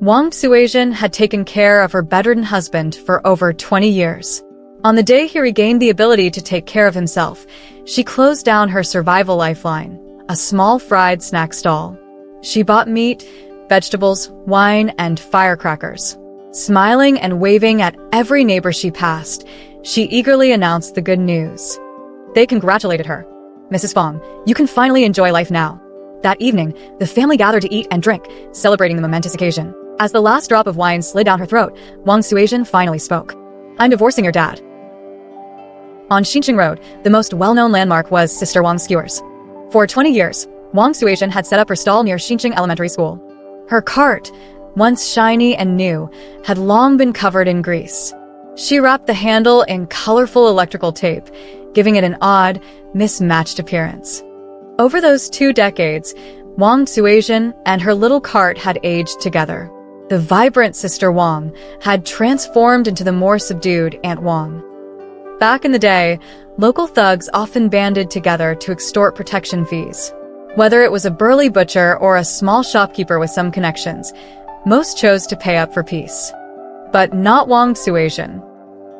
Wang Suizhen had taken care of her bedridden husband for over 20 years. On the day he regained the ability to take care of himself, she closed down her survival lifeline, a small fried snack stall. She bought meat, vegetables, wine, and firecrackers. Smiling and waving at every neighbor she passed, she eagerly announced the good news. They congratulated her. "Mrs. Fong, you can finally enjoy life now." That evening, the family gathered to eat and drink, celebrating the momentous occasion. As the last drop of wine slid down her throat, Wang Suizhen finally spoke. "I'm divorcing your dad." On Xinqing Road, the most well-known landmark was Sister Wang's skewers. For 20 years, Wang Suizhen had set up her stall near Xinqing Elementary School. Her cart, once shiny and new, had long been covered in grease. She wrapped the handle in colorful electrical tape, giving it an odd, mismatched appearance. Over those 2 decades, Wang Suizhen and her little cart had aged together. The vibrant Sister Wang had transformed into the more subdued Aunt Wang. Back in the day, local thugs often banded together to extort protection fees. Whether it was a burly butcher or a small shopkeeper with some connections, most chose to pay up for peace. But not Wang Suizhen.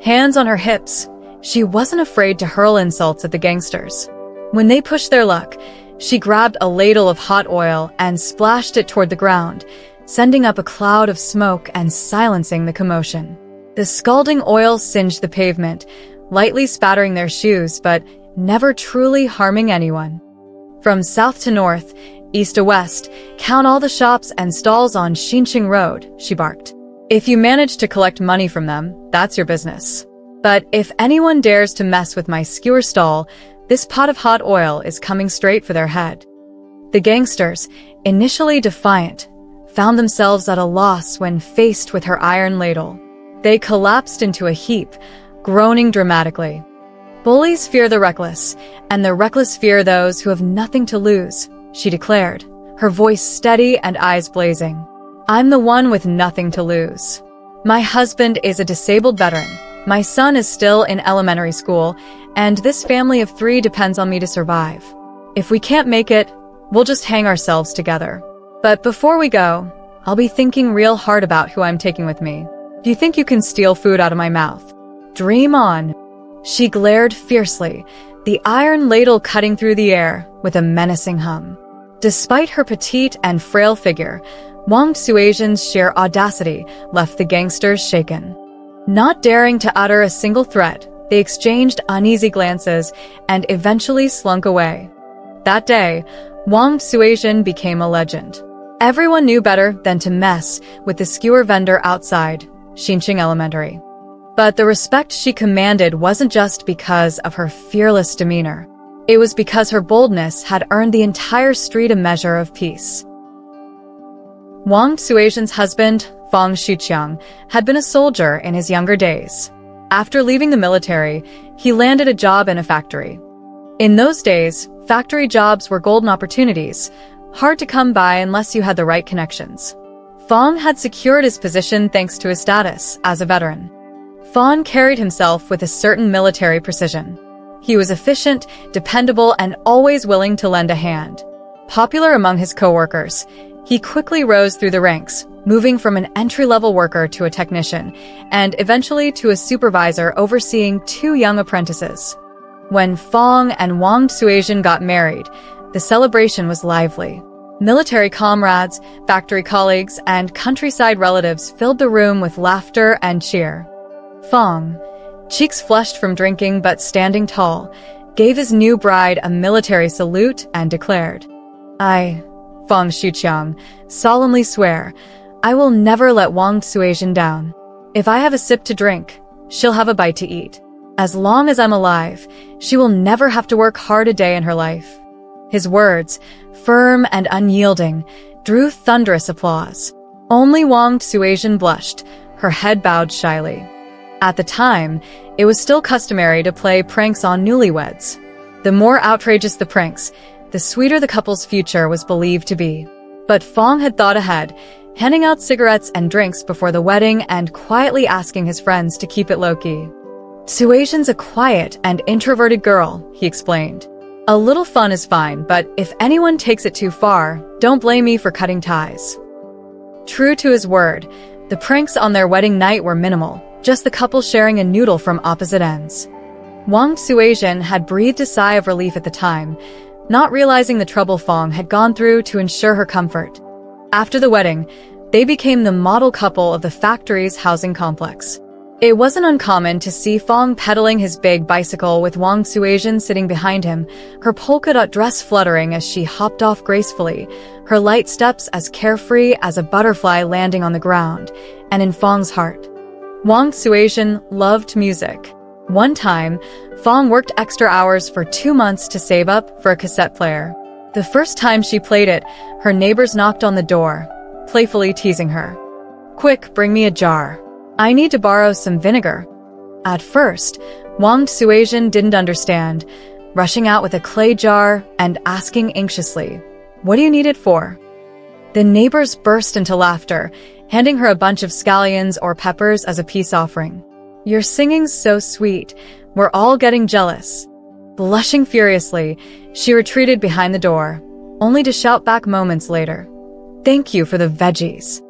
Hands on her hips, she wasn't afraid to hurl insults at the gangsters. When they pushed their luck, she grabbed a ladle of hot oil and splashed it toward the ground, sending up a cloud of smoke and silencing the commotion. The scalding oil singed the pavement, lightly spattering their shoes but never truly harming anyone. From south to north, east to west, count all the shops and stalls on Xinqing Road, she barked. If you manage to collect money from them, that's your business. But if anyone dares to mess with my skewer stall, this pot of hot oil is coming straight for their head. The gangsters, initially defiant, found themselves at a loss when faced with her iron ladle. They collapsed into a heap, groaning dramatically. Bullies fear the reckless, and the reckless fear those who have nothing to lose, she declared, her voice steady and eyes blazing. I'm the one with nothing to lose. My husband is a disabled veteran. My son is still in elementary school, and this family of 3 depends on me to survive. If we can't make it, we'll just hang ourselves together. But before we go, I'll be thinking real hard about who I'm taking with me. Do you think you can steal food out of my mouth? Dream on. She glared fiercely, the iron ladle cutting through the air with a menacing hum. Despite her petite and frail figure, Wang Suizhen's sheer audacity left the gangsters shaken. Not daring to utter a single threat, they exchanged uneasy glances and eventually slunk away. That day, Wang Suizhen became a legend. Everyone knew better than to mess with the skewer vendor outside Xinqing Elementary. But the respect she commanded wasn't just because of her fearless demeanor. It was because her boldness had earned the entire street a measure of peace. Wang Suizhen's husband, Fang Xiqiang, had been a soldier in his younger days. After leaving the military, he landed a job in a factory. In those days, factory jobs were golden opportunities, hard to come by unless you had the right connections. Fang had secured his position thanks to his status as a veteran. Fang carried himself with a certain military precision. He was efficient, dependable, and always willing to lend a hand. Popular among his co-workers, he quickly rose through the ranks, moving from an entry-level worker to a technician, and eventually to a supervisor overseeing 2 young apprentices. When Fang and Wang Suizhen got married, the celebration was lively. Military comrades, factory colleagues, and countryside relatives filled the room with laughter and cheer. Fang, cheeks flushed from drinking but standing tall, gave his new bride a military salute and declared, I, Fang Xiqiang, solemnly swear, I will never let Wang Suizhen down. If I have a sip to drink, she'll have a bite to eat. As long as I'm alive, she will never have to work hard a day in her life. His words, firm and unyielding, drew thunderous applause. Only Wang Suizhen blushed, her head bowed shyly. At the time, it was still customary to play pranks on newlyweds. The more outrageous the pranks, the sweeter the couple's future was believed to be. But Fang had thought ahead, handing out cigarettes and drinks before the wedding and quietly asking his friends to keep it low-key. Suizhen's a quiet and introverted girl, he explained. A little fun is fine, but if anyone takes it too far, don't blame me for cutting ties. True to his word, the pranks on their wedding night were minimal, just the couple sharing a noodle from opposite ends. Wang Suizhen had breathed a sigh of relief at the time, not realizing the trouble Fong had gone through to ensure her comfort. After the wedding, they became the model couple of the factory's housing complex. It wasn't uncommon to see Fong pedaling his big bicycle with Wang Suizhen sitting behind him, her polka-dot dress fluttering as she hopped off gracefully, her light steps as carefree as a butterfly landing on the ground, and in Fong's heart. Wang Suizhen loved music. One time, Fong worked extra hours for 2 months to save up for a cassette player. The first time she played it, her neighbors knocked on the door, playfully teasing her. "Quick, bring me a jar. I need to borrow some vinegar." At first, Wang Suizhen didn't understand, rushing out with a clay jar and asking anxiously, "What do you need it for?" The neighbors burst into laughter, handing her a bunch of scallions or peppers as a peace offering. "Your singing's so sweet. We're all getting jealous." Blushing furiously, she retreated behind the door, only to shout back moments later, "Thank you for the veggies."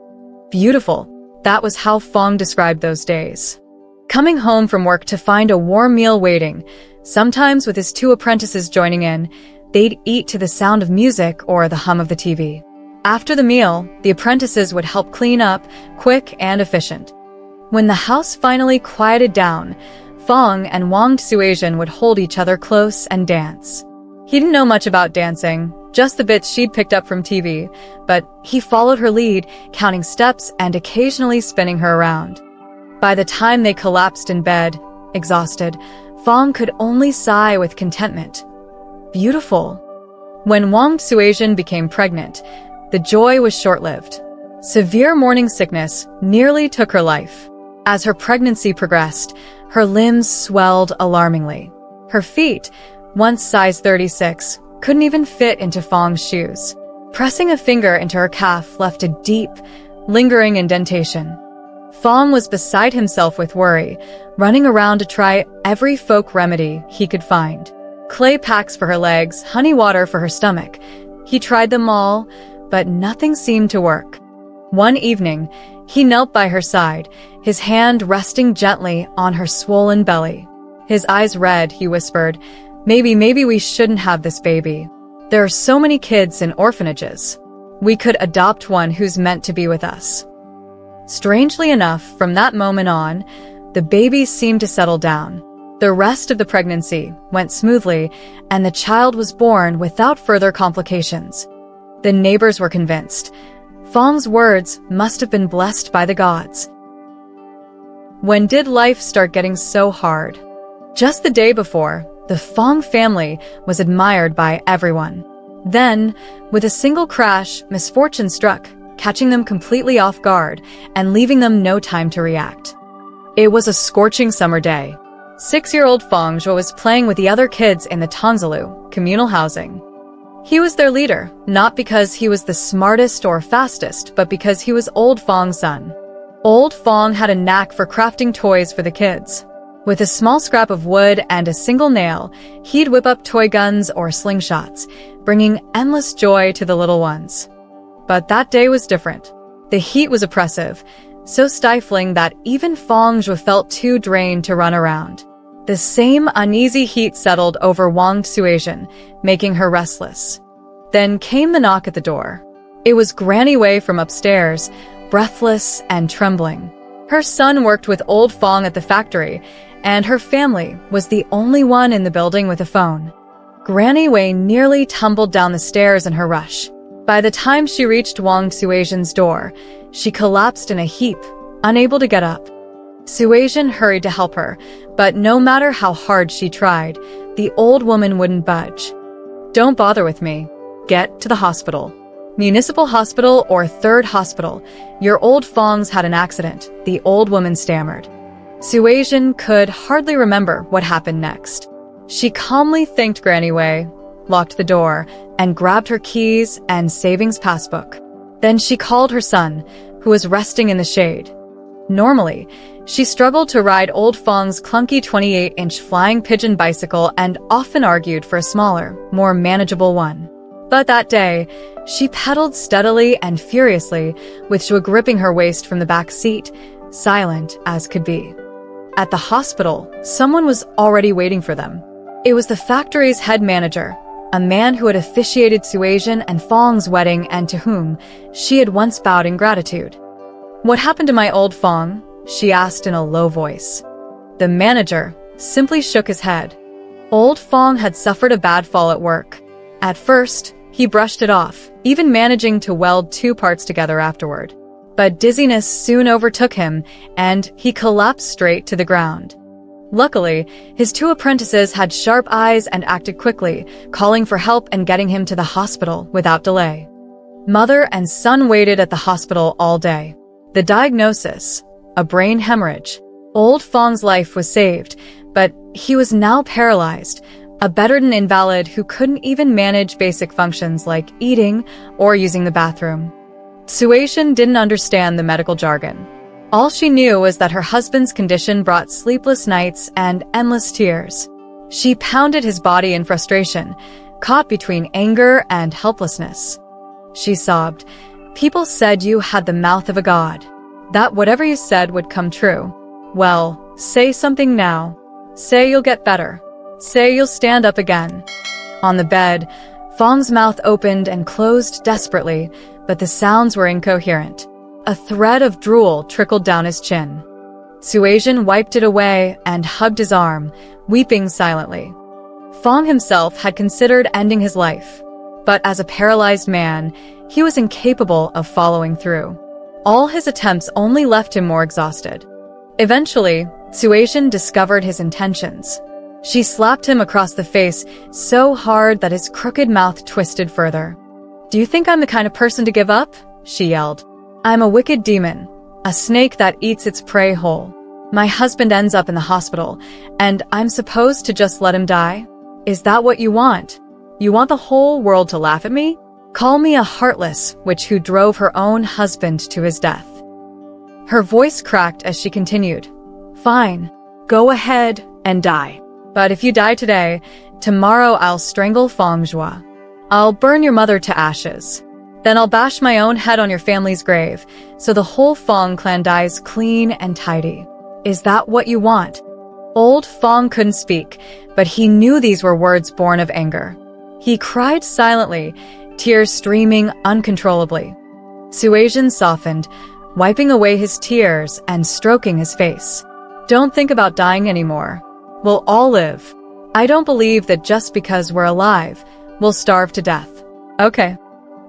Beautiful. That was how Fong described those days. Coming home from work to find a warm meal waiting, sometimes with his 2 apprentices joining in, they'd eat to the sound of music or the hum of the TV. After the meal, the apprentices would help clean up, quick and efficient. When the house finally quieted down, Fong and Wang Suizhen would hold each other close and dance. He didn't know much about dancing, just the bits she'd picked up from TV, but he followed her lead, counting steps and occasionally spinning her around. By the time they collapsed in bed, exhausted, Fong could only sigh with contentment. Beautiful. When Wang Suizhen became pregnant, the joy was short-lived. Severe morning sickness nearly took her life. As her pregnancy progressed, her limbs swelled alarmingly. Her feet, once size 36, couldn't even fit into Fong's shoes. Pressing a finger into her calf left a deep, lingering indentation. Fong was beside himself with worry, running around to try every folk remedy he could find. Clay packs for her legs, honey water for her stomach. He tried them all, but nothing seemed to work. One evening, he knelt by her side, his hand resting gently on her swollen belly. His eyes red, he whispered, Maybe we shouldn't have this baby. There are so many kids in orphanages. We could adopt one who's meant to be with us." Strangely enough, from that moment on, the baby seemed to settle down. The rest of the pregnancy went smoothly, and the child was born without further complications. The neighbors were convinced. Fong's words must have been blessed by the gods. When did life start getting so hard? Just the day before, the Fong family was admired by everyone. Then, with a single crash, misfortune struck, catching them completely off guard and leaving them no time to react. It was a scorching summer day. 6-year-old Fong Zhuo was playing with the other kids in the Tongzilu communal housing. He was their leader, not because he was the smartest or fastest, but because he was Old Fong's son. Old Fong had a knack for crafting toys for the kids. With a small scrap of wood and a single nail, he'd whip up toy guns or slingshots, bringing endless joy to the little ones. But that day was different. The heat was oppressive, so stifling that even Fong Zhuo felt too drained to run around. The same uneasy heat settled over Wang Suizhen, making her restless. Then came the knock at the door. It was Granny Wei from upstairs, breathless and trembling. Her son worked with Old Fong at the factory, and her family was the only one in the building with a phone. Granny Wei nearly tumbled down the stairs in her rush. By the time she reached Wang Suizhen's door, she collapsed in a heap, unable to get up. Suizhen hurried to help her, but no matter how hard she tried, the old woman wouldn't budge. "Don't bother with me. Get to the hospital. Municipal hospital or third hospital. Your old Fong's had an accident," the old woman stammered. Suizhen could hardly remember what happened next. She calmly thanked Granny Wei, locked the door, and grabbed her keys and savings passbook. Then she called her son, who was resting in the shade. Normally, she struggled to ride Old Fong's clunky 28-inch flying pigeon bicycle and often argued for a smaller, more manageable one. But that day, she pedaled steadily and furiously, with Shua gripping her waist from the back seat, silent as could be. At the hospital, someone was already waiting for them. It was the factory's head manager, a man who had officiated Suasian and Fong's wedding and to whom she had once bowed in gratitude. "What happened to my old Fong?" she asked in a low voice. The manager simply shook his head. Old Fong had suffered a bad fall at work. At first, he brushed it off, even managing to weld two parts together afterward. But dizziness soon overtook him, and he collapsed straight to the ground. Luckily, his two apprentices had sharp eyes and acted quickly, calling for help and getting him to the hospital without delay. Mother and son waited at the hospital all day. The diagnosis: a brain hemorrhage. Old Fong's life was saved, but he was now paralyzed, a bedridden invalid who couldn't even manage basic functions like eating or using the bathroom. Suasian didn't understand the medical jargon. All she knew was that her husband's condition brought sleepless nights and endless tears. She pounded his body in frustration, caught between anger and helplessness. She sobbed, "People said you had the mouth of a god, that whatever you said would come true. Well, say something now. Say you'll get better. Say you'll stand up again." On the bed, Fong's mouth opened and closed desperately, but the sounds were incoherent. A thread of drool trickled down his chin. Suasian wiped it away and hugged his arm, weeping silently. Fong himself had considered ending his life, but as a paralyzed man, he was incapable of following through. All his attempts only left him more exhausted. Eventually, Suasian discovered his intentions. She slapped him across the face so hard that his crooked mouth twisted further. "Do you think I'm the kind of person to give up?" she yelled. "I'm a wicked demon, a snake that eats its prey whole. My husband ends up in the hospital, and I'm supposed to just let him die? Is that what you want? You want the whole world to laugh at me? Call me a heartless witch who drove her own husband to his death." Her voice cracked as she continued. "Fine, go ahead and die. But if you die today, tomorrow I'll strangle Fong Zhua. I'll burn your mother to ashes. Then I'll bash my own head on your family's grave, so the whole Fong clan dies clean and tidy. Is that what you want?" Old Fong couldn't speak, but he knew these were words born of anger. He cried silently, tears streaming uncontrollably. Suasian softened, wiping away his tears and stroking his face. "Don't think about dying anymore. We'll all live. I don't believe that just because we're alive, we'll starve to death. Okay."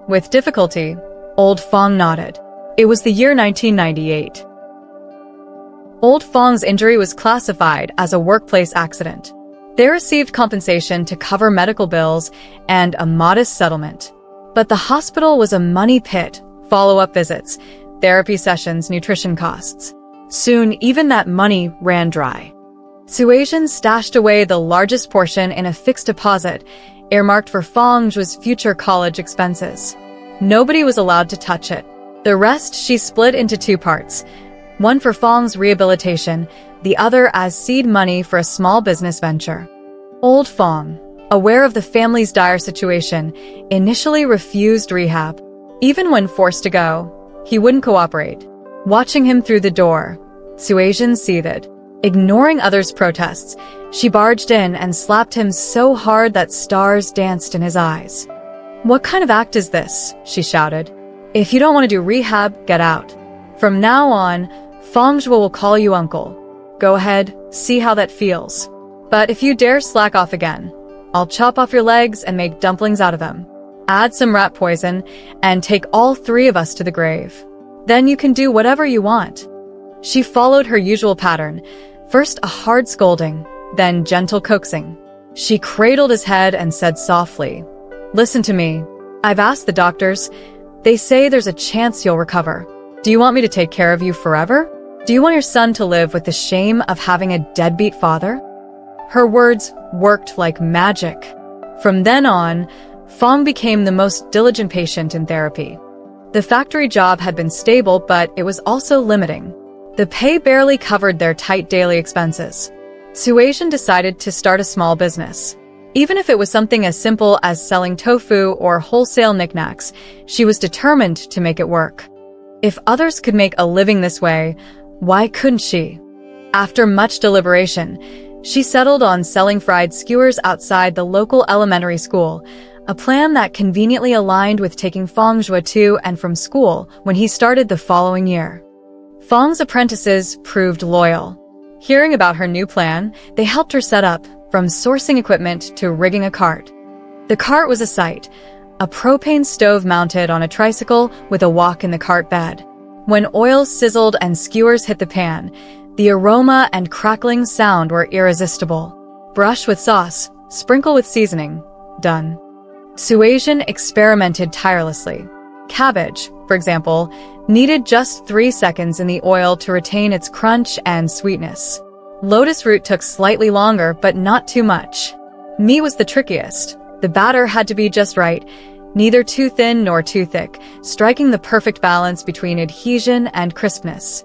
With difficulty, Old Fong nodded. It was the year 1998. Old Fong's injury was classified as a workplace accident. They received compensation to cover medical bills and a modest settlement. But the hospital was a money pit: follow-up visits, therapy sessions, nutrition costs. Soon, even that money ran dry. Suasian stashed away the largest portion in a fixed deposit, earmarked for Fong Zhua's future college expenses. Nobody was allowed to touch it. The rest she split into two parts, one for Fong's rehabilitation, the other as seed money for a small business venture. Old Fong, aware of the family's dire situation, initially refused rehab. Even when forced to go, he wouldn't cooperate. Watching him through the door, Suasian seethed. Ignoring others' protests, she barged in and slapped him so hard that stars danced in his eyes. "What kind of act is this?" she shouted. "If you don't want to do rehab, get out. From now on, Fong Zhua will call you uncle. Go ahead, see how that feels. But if you dare slack off again, I'll chop off your legs and make dumplings out of them. Add some rat poison, and take all three of us to the grave. Then you can do whatever you want." She followed her usual pattern, first a hard scolding, then gentle coaxing. She cradled his head and said softly, "Listen to me. I've asked the doctors. They say there's a chance you'll recover. Do you want me to take care of you forever? Do you want your son to live with the shame of having a deadbeat father?" Her words worked like magic. From then on, Fong became the most diligent patient in therapy. The factory job had been stable, but it was also limiting. The pay barely covered their tight daily expenses. Suasian decided to start a small business. Even if it was something as simple as selling tofu or wholesale knickknacks, she was determined to make it work. If others could make a living this way, why couldn't she? After much deliberation, she settled on selling fried skewers outside the local elementary school, a plan that conveniently aligned with taking Fangzhou to and from school when he started the following year. Fang's apprentices proved loyal. Hearing about her new plan, they helped her set up, from sourcing equipment to rigging a cart. The cart was a sight, a propane stove mounted on a tricycle with a wok in the cart bed. When oil sizzled and skewers hit the pan, the aroma and crackling sound were irresistible. Brush with sauce, sprinkle with seasoning, done. Suasian experimented tirelessly. Cabbage, for example, needed just 3 seconds in the oil to retain its crunch and sweetness. Lotus root took slightly longer, but not too much. Meat was the trickiest. The batter had to be just right, neither too thin nor too thick, striking the perfect balance between adhesion and crispness.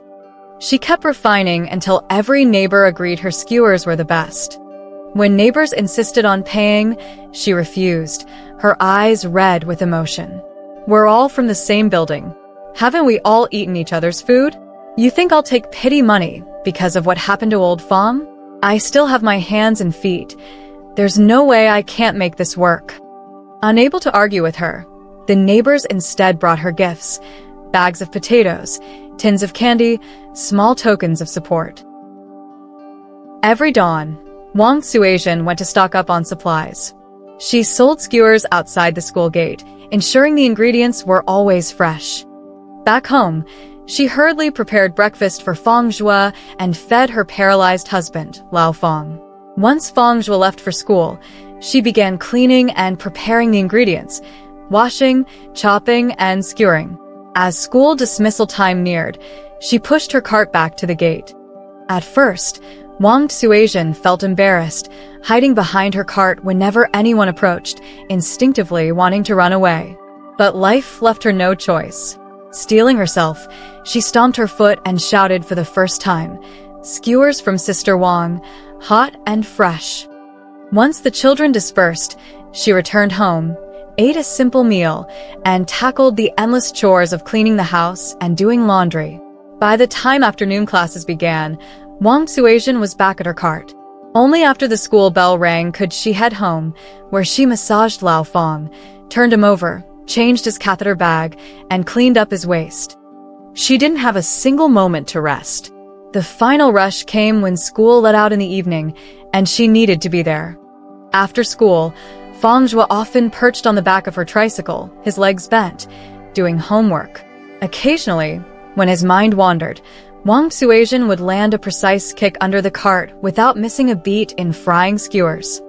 She kept refining until every neighbor agreed her skewers were the best. When neighbors insisted on paying, she refused, her eyes red with emotion. We're all from the same building. Haven't we all eaten each other's food? You think I'll take pity money because of what happened to old Fang? I still have my hands and feet. There's no way I can't make this work. Unable to argue with her, the neighbors instead brought her gifts, bags of potatoes, tins of candy, small tokens of support. Every dawn, Wang Suasian went to stock up on supplies. She sold skewers outside the school gate, ensuring the ingredients were always fresh. Back home, she hurriedly prepared breakfast for Fangzhou and fed her paralyzed husband, Lao Fang. Once Fangzhou left for school, she began cleaning and preparing the ingredients, washing, chopping, and skewering. As school dismissal time neared, she pushed her cart back to the gate. At first, Wang Suasian felt embarrassed, hiding behind her cart whenever anyone approached, instinctively wanting to run away. But life left her no choice. Steeling herself, she stomped her foot and shouted for the first time, "Skewers from Sister Wang, hot and fresh." Once the children dispersed, she returned home, ate a simple meal, and tackled the endless chores of cleaning the house and doing laundry. By the time afternoon classes began, Wang Suasian was back at her cart. Only after the school bell rang could she head home, where she massaged Lao Fang, turned him over, changed his catheter bag, and cleaned up his waist. She didn't have a single moment to rest. The final rush came when school let out in the evening, and she needed to be there. After school, Fangzhou often perched on the back of her tricycle, his legs bent, doing homework. Occasionally, when his mind wandered, Wang Suasian would land a precise kick under the cart without missing a beat in frying skewers.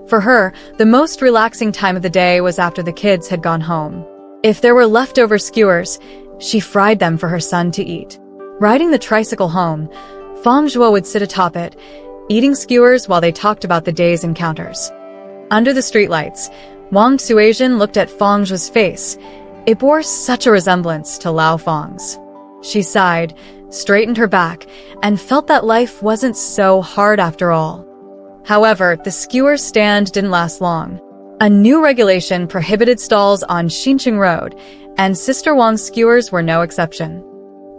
For her, the most relaxing time of the day was after the kids had gone home. If there were leftover skewers, she fried them for her son to eat. Riding the tricycle home, Fangzhou would sit atop it, eating skewers while they talked about the day's encounters. Under the streetlights, Wang Suasian looked at Fangzhou's face. It bore such a resemblance to Lao Fang's. She sighed, straightened her back, and felt that life wasn't so hard after all. However, the skewer stand didn't last long. A new regulation prohibited stalls on Xinqing Road, and Sister Wang's skewers were no exception.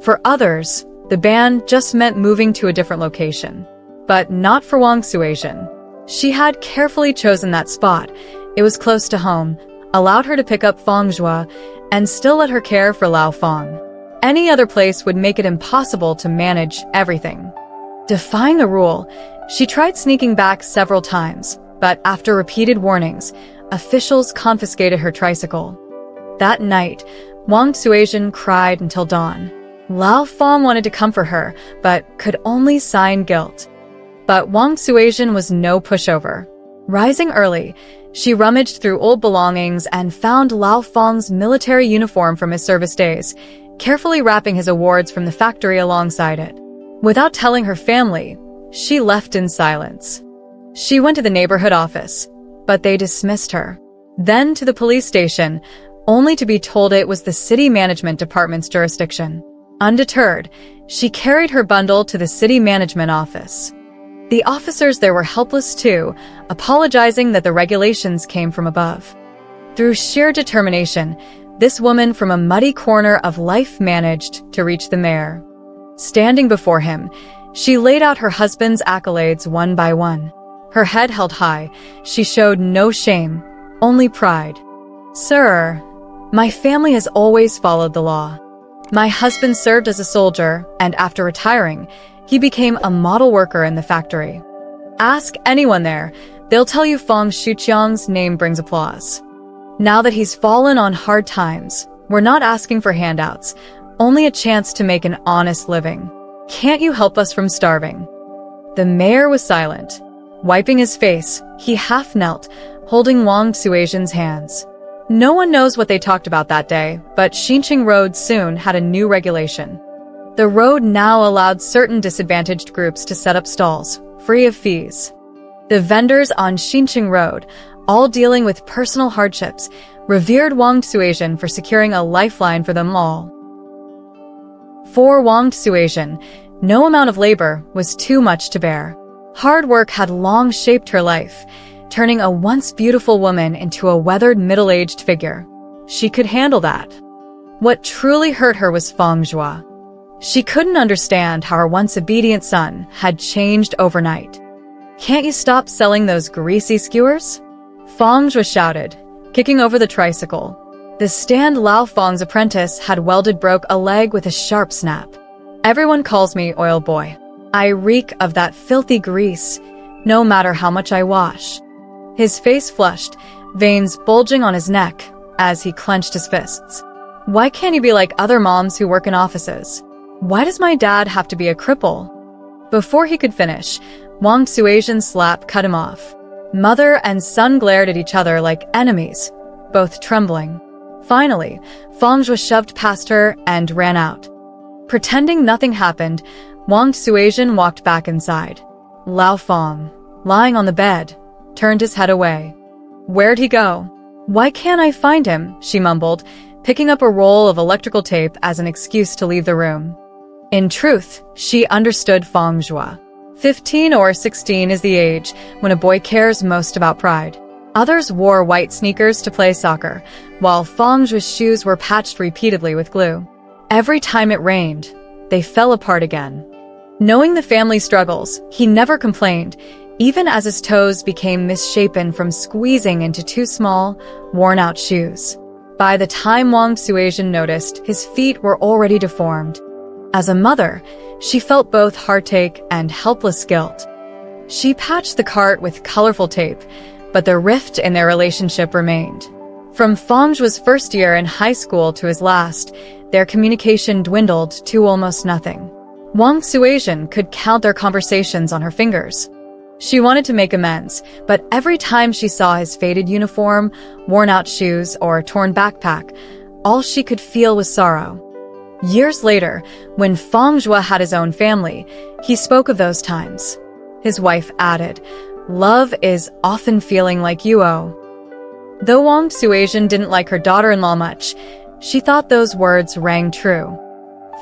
For others, the ban just meant moving to a different location. But not for Wang Suasian. She had carefully chosen that spot. It was close to home, allowed her to pick up Fangzhou, and still let her care for Lao Fang. Any other place would make it impossible to manage everything. Defying the rule, she tried sneaking back several times, but after repeated warnings, officials confiscated her tricycle. That night, Wang Suasian cried until dawn. Lao Fang wanted to comfort her, but could only sign guilt. But Wang Suasian was no pushover. Rising early, she rummaged through old belongings and found Lao Fang's military uniform from his service days, carefully wrapping his awards from the factory alongside it. Without telling her family, she left in silence. She went to the neighborhood office, but they dismissed her. Then to the police station, only to be told it was the city management department's jurisdiction. Undeterred, she carried her bundle to the city management office. The officers there were helpless too, apologizing that the regulations came from above. Through sheer determination, this woman from a muddy corner of life managed to reach the mayor. Standing before him, she laid out her husband's accolades one by one. Her head held high, she showed no shame, only pride. "Sir, my family has always followed the law. My husband served as a soldier, and after retiring, he became a model worker in the factory. Ask anyone there, they'll tell you Feng Shuqiang's name brings applause. Now that he's fallen on hard times, we're not asking for handouts, only a chance to make an honest living. Can't you help us from starving?" The mayor was silent. Wiping his face, he half knelt, holding Wang Xuejian's hands. No one knows what they talked about that day, but Xinqing Road soon had a new regulation. The road now allowed certain disadvantaged groups to set up stalls, free of fees. The vendors on Xinqing Road, all dealing with personal hardships, revered Wang Xuejian for securing a lifeline for them all. For Wang Xuejian, no amount of labor was too much to bear. Hard work had long shaped her life, turning a once beautiful woman into a weathered middle-aged figure. She could handle that. What truly hurt her was Feng Zhua. She couldn't understand how her once obedient son had changed overnight. "Can't you stop selling those greasy skewers?" Feng Zhua shouted, kicking over the tricycle. The stand Lao Feng's apprentice had welded broke a leg with a sharp snap. "Everyone calls me Oil Boy. I reek of that filthy grease, no matter how much I wash." His face flushed, veins bulging on his neck as he clenched his fists. "Why can't you be like other moms who work in offices? Why does my dad have to be a cripple?" Before he could finish, Wang Xuejian's slap cut him off. Mother and son glared at each other like enemies, both trembling. Finally, Feng Zhua shoved past her and ran out. Pretending nothing happened, Wang Xuejian walked back inside. Lao Feng, lying on the bed, turned his head away. "Where'd he go? Why can't I find him?" she mumbled, picking up a roll of electrical tape as an excuse to leave the room. In truth, she understood Feng Zhua. 15 or 16 is the age when a boy cares most about pride. Others wore white sneakers to play soccer, while Feng Zhua's shoes were patched repeatedly with glue. Every time it rained, they fell apart again. Knowing the family struggles, he never complained, even as his toes became misshapen from squeezing into too small, worn-out shoes. By the time Wang Xuejian noticed, his feet were already deformed. As a mother, she felt both heartache and helpless guilt. She patched the cart with colorful tape, but the rift in their relationship remained. From Feng Zhua's first year in high school to his last, their communication dwindled to almost nothing. Wang Xuejian could count their conversations on her fingers. She wanted to make amends, but every time she saw his faded uniform, worn-out shoes, or torn backpack, all she could feel was sorrow. Years later, when Feng Zhua had his own family, he spoke of those times. His wife added, "Love is often feeling like you owe." Though Wang Xuejian didn't like her daughter-in-law much, she thought those words rang true.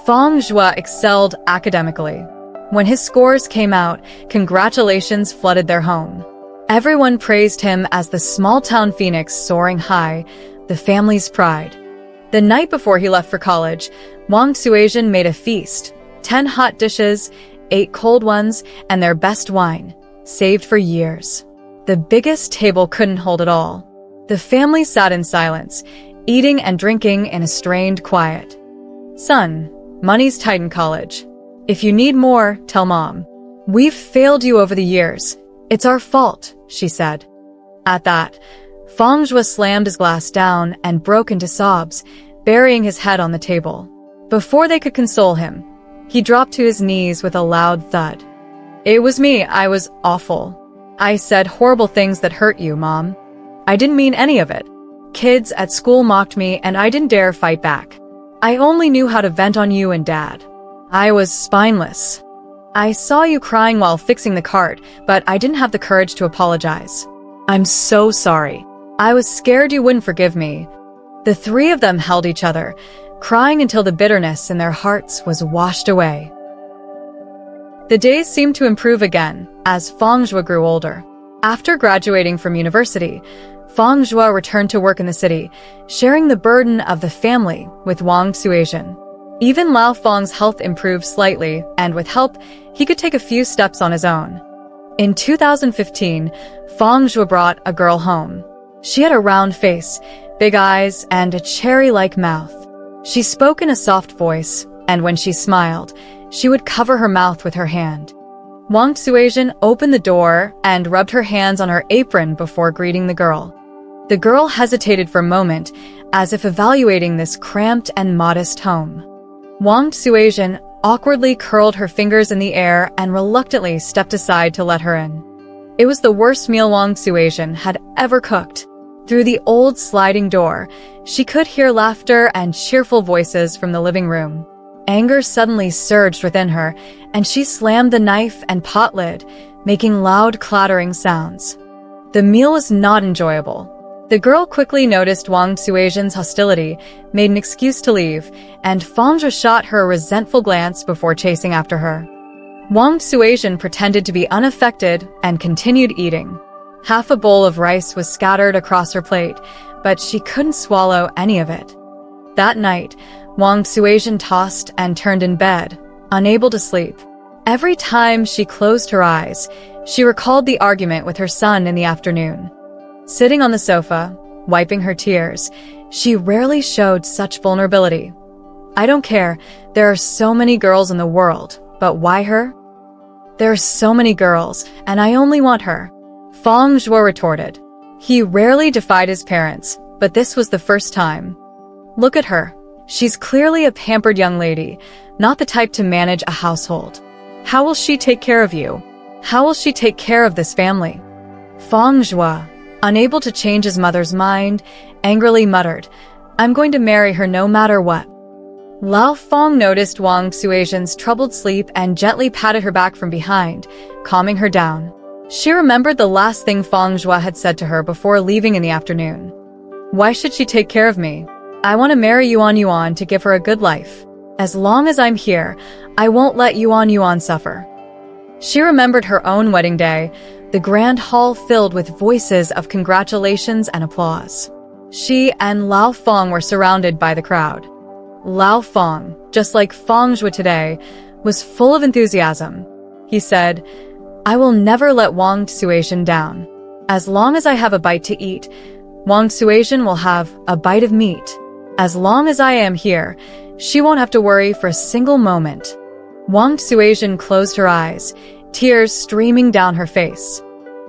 Feng Zhua excelled academically. When his scores came out, congratulations flooded their home. Everyone praised him as the small-town phoenix soaring high, the family's pride. The night before he left for college, Wang Xuejian made a feast, 10 hot dishes, 8 cold ones, and their best wine, saved for years. The biggest table couldn't hold it all. The family sat in silence, eating and drinking in a strained quiet. "Son, money's tight in college. If you need more, tell Mom. We've failed you over the years. It's our fault," she said. At that, Feng Zhua slammed his glass down and broke into sobs, burying his head on the table. Before they could console him, he dropped to his knees with a loud thud. "It was me, I was awful. I said horrible things that hurt you, Mom. I didn't mean any of it. Kids at school mocked me and I didn't dare fight back. I only knew how to vent on you and Dad. I was spineless. I saw you crying while fixing the cart, but I didn't have the courage to apologize. I'm so sorry. I was scared you wouldn't forgive me." The three of them held each other, crying until the bitterness in their hearts was washed away. The days seemed to improve again as Fang Zhuo grew older. After graduating from university, Fang Zhuo returned to work in the city, sharing the burden of the family with Wang Suizhen. Even Lao Fang's health improved slightly, and with help, he could take a few steps on his own. In 2015, Fang Zhuo brought a girl home. She had a round face, big eyes, and a cherry-like mouth. She spoke in a soft voice, and when she smiled, she would cover her mouth with her hand. Wang Suizhen opened the door and rubbed her hands on her apron before greeting the girl. The girl hesitated for a moment, as if evaluating this cramped and modest home. Wang Suizhen awkwardly curled her fingers in the air and reluctantly stepped aside to let her in. It was the worst meal Wang Suizhen had ever cooked. Through the old sliding door, she could hear laughter and cheerful voices from the living room. Anger suddenly surged within her, and she slammed the knife and pot lid, making loud clattering sounds. The meal was not enjoyable. The girl quickly noticed Wang Suizhen's hostility, made an excuse to leave, and Fang Zhuo shot her a resentful glance before chasing after her. Wang Suizhen pretended to be unaffected and continued eating. Half a bowl of rice was scattered across her plate, but she couldn't swallow any of it. That night, Wang Suizhen tossed and turned in bed, unable to sleep. Every time she closed her eyes, she recalled the argument with her son in the afternoon. Sitting on the sofa, wiping her tears, she rarely showed such vulnerability. "I don't care. There are so many girls in the world, but why her? There are so many girls, and I only want her," Fang Zhuo retorted. He rarely defied his parents, but this was the first time. "Look at her. She's clearly a pampered young lady, not the type to manage a household. How will she take care of you? How will she take care of this family?" Fang Zhuo, unable to change his mother's mind, angrily muttered, "I'm going to marry her no matter what." Lao Fang noticed Wang Suizhen's troubled sleep and gently patted her back from behind, calming her down. She remembered the last thing Fang Zhuo had said to her before leaving in the afternoon. "Why should she take care of me? I want to marry Yuan Yuan to give her a good life. As long as I'm here, I won't let Yuan Yuan suffer." She remembered her own wedding day, the grand hall filled with voices of congratulations and applause. She and Lao Fang were surrounded by the crowd. Lao Fang, just like Fang Zhuo today, was full of enthusiasm. He said, "I will never let Wang Suizhen down. As long as I have a bite to eat, Wang Suizhen will have a bite of meat. As long as I am here, she won't have to worry for a single moment." Wang Suizhen closed her eyes, tears streaming down her face.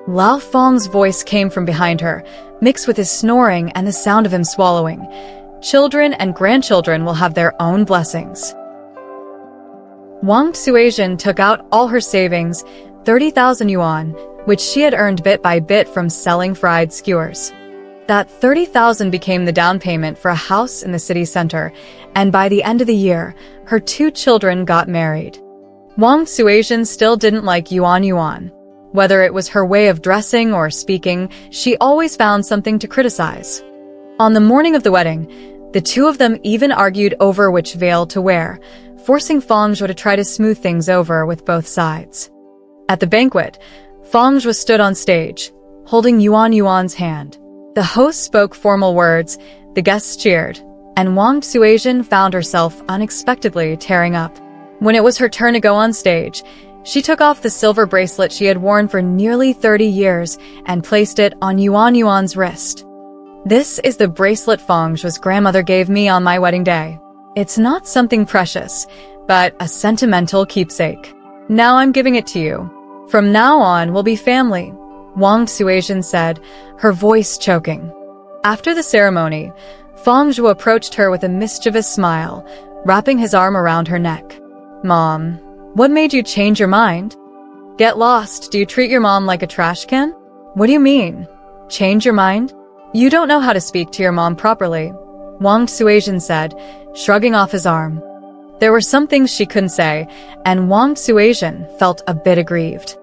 Lao Fang's voice came from behind her, mixed with his snoring and the sound of him swallowing. "Children and grandchildren will have their own blessings." Wang Suizhen took out all her savings, 30,000 yuan, which she had earned bit by bit from selling fried skewers. That 30,000 became the down payment for a house in the city center, and by the end of the year, her 2 children got married. Wang Suizhen still didn't like Yuan Yuan. Whether it was her way of dressing or speaking, she always found something to criticize. On the morning of the wedding, the two of them even argued over which veil to wear, forcing Fang Zhuo to try to smooth things over with both sides. At the banquet, Fang Zhuo stood on stage, holding Yuan Yuan's hand. The host spoke formal words, the guests cheered, and Wang Suizhen found herself unexpectedly tearing up. When it was her turn to go on stage, she took off the silver bracelet she had worn for nearly 30 years and placed it on Yuan Yuan's wrist. "This is the bracelet Fang Zhuo's grandmother gave me on my wedding day. It's not something precious, but a sentimental keepsake. Now I'm giving it to you. From now on, we'll be family," Wang Suizhen said, her voice choking. After the ceremony, Fang Zhuo approached her with a mischievous smile, wrapping his arm around her neck. "Mom, what made you change your mind? Get lost. Do you treat your mom like a trash can? What do you mean? Change your mind? You don't know how to speak to your mom properly," Wang Suizhen said, shrugging off his arm. There were some things she couldn't say, and Wang Suizhen felt a bit aggrieved.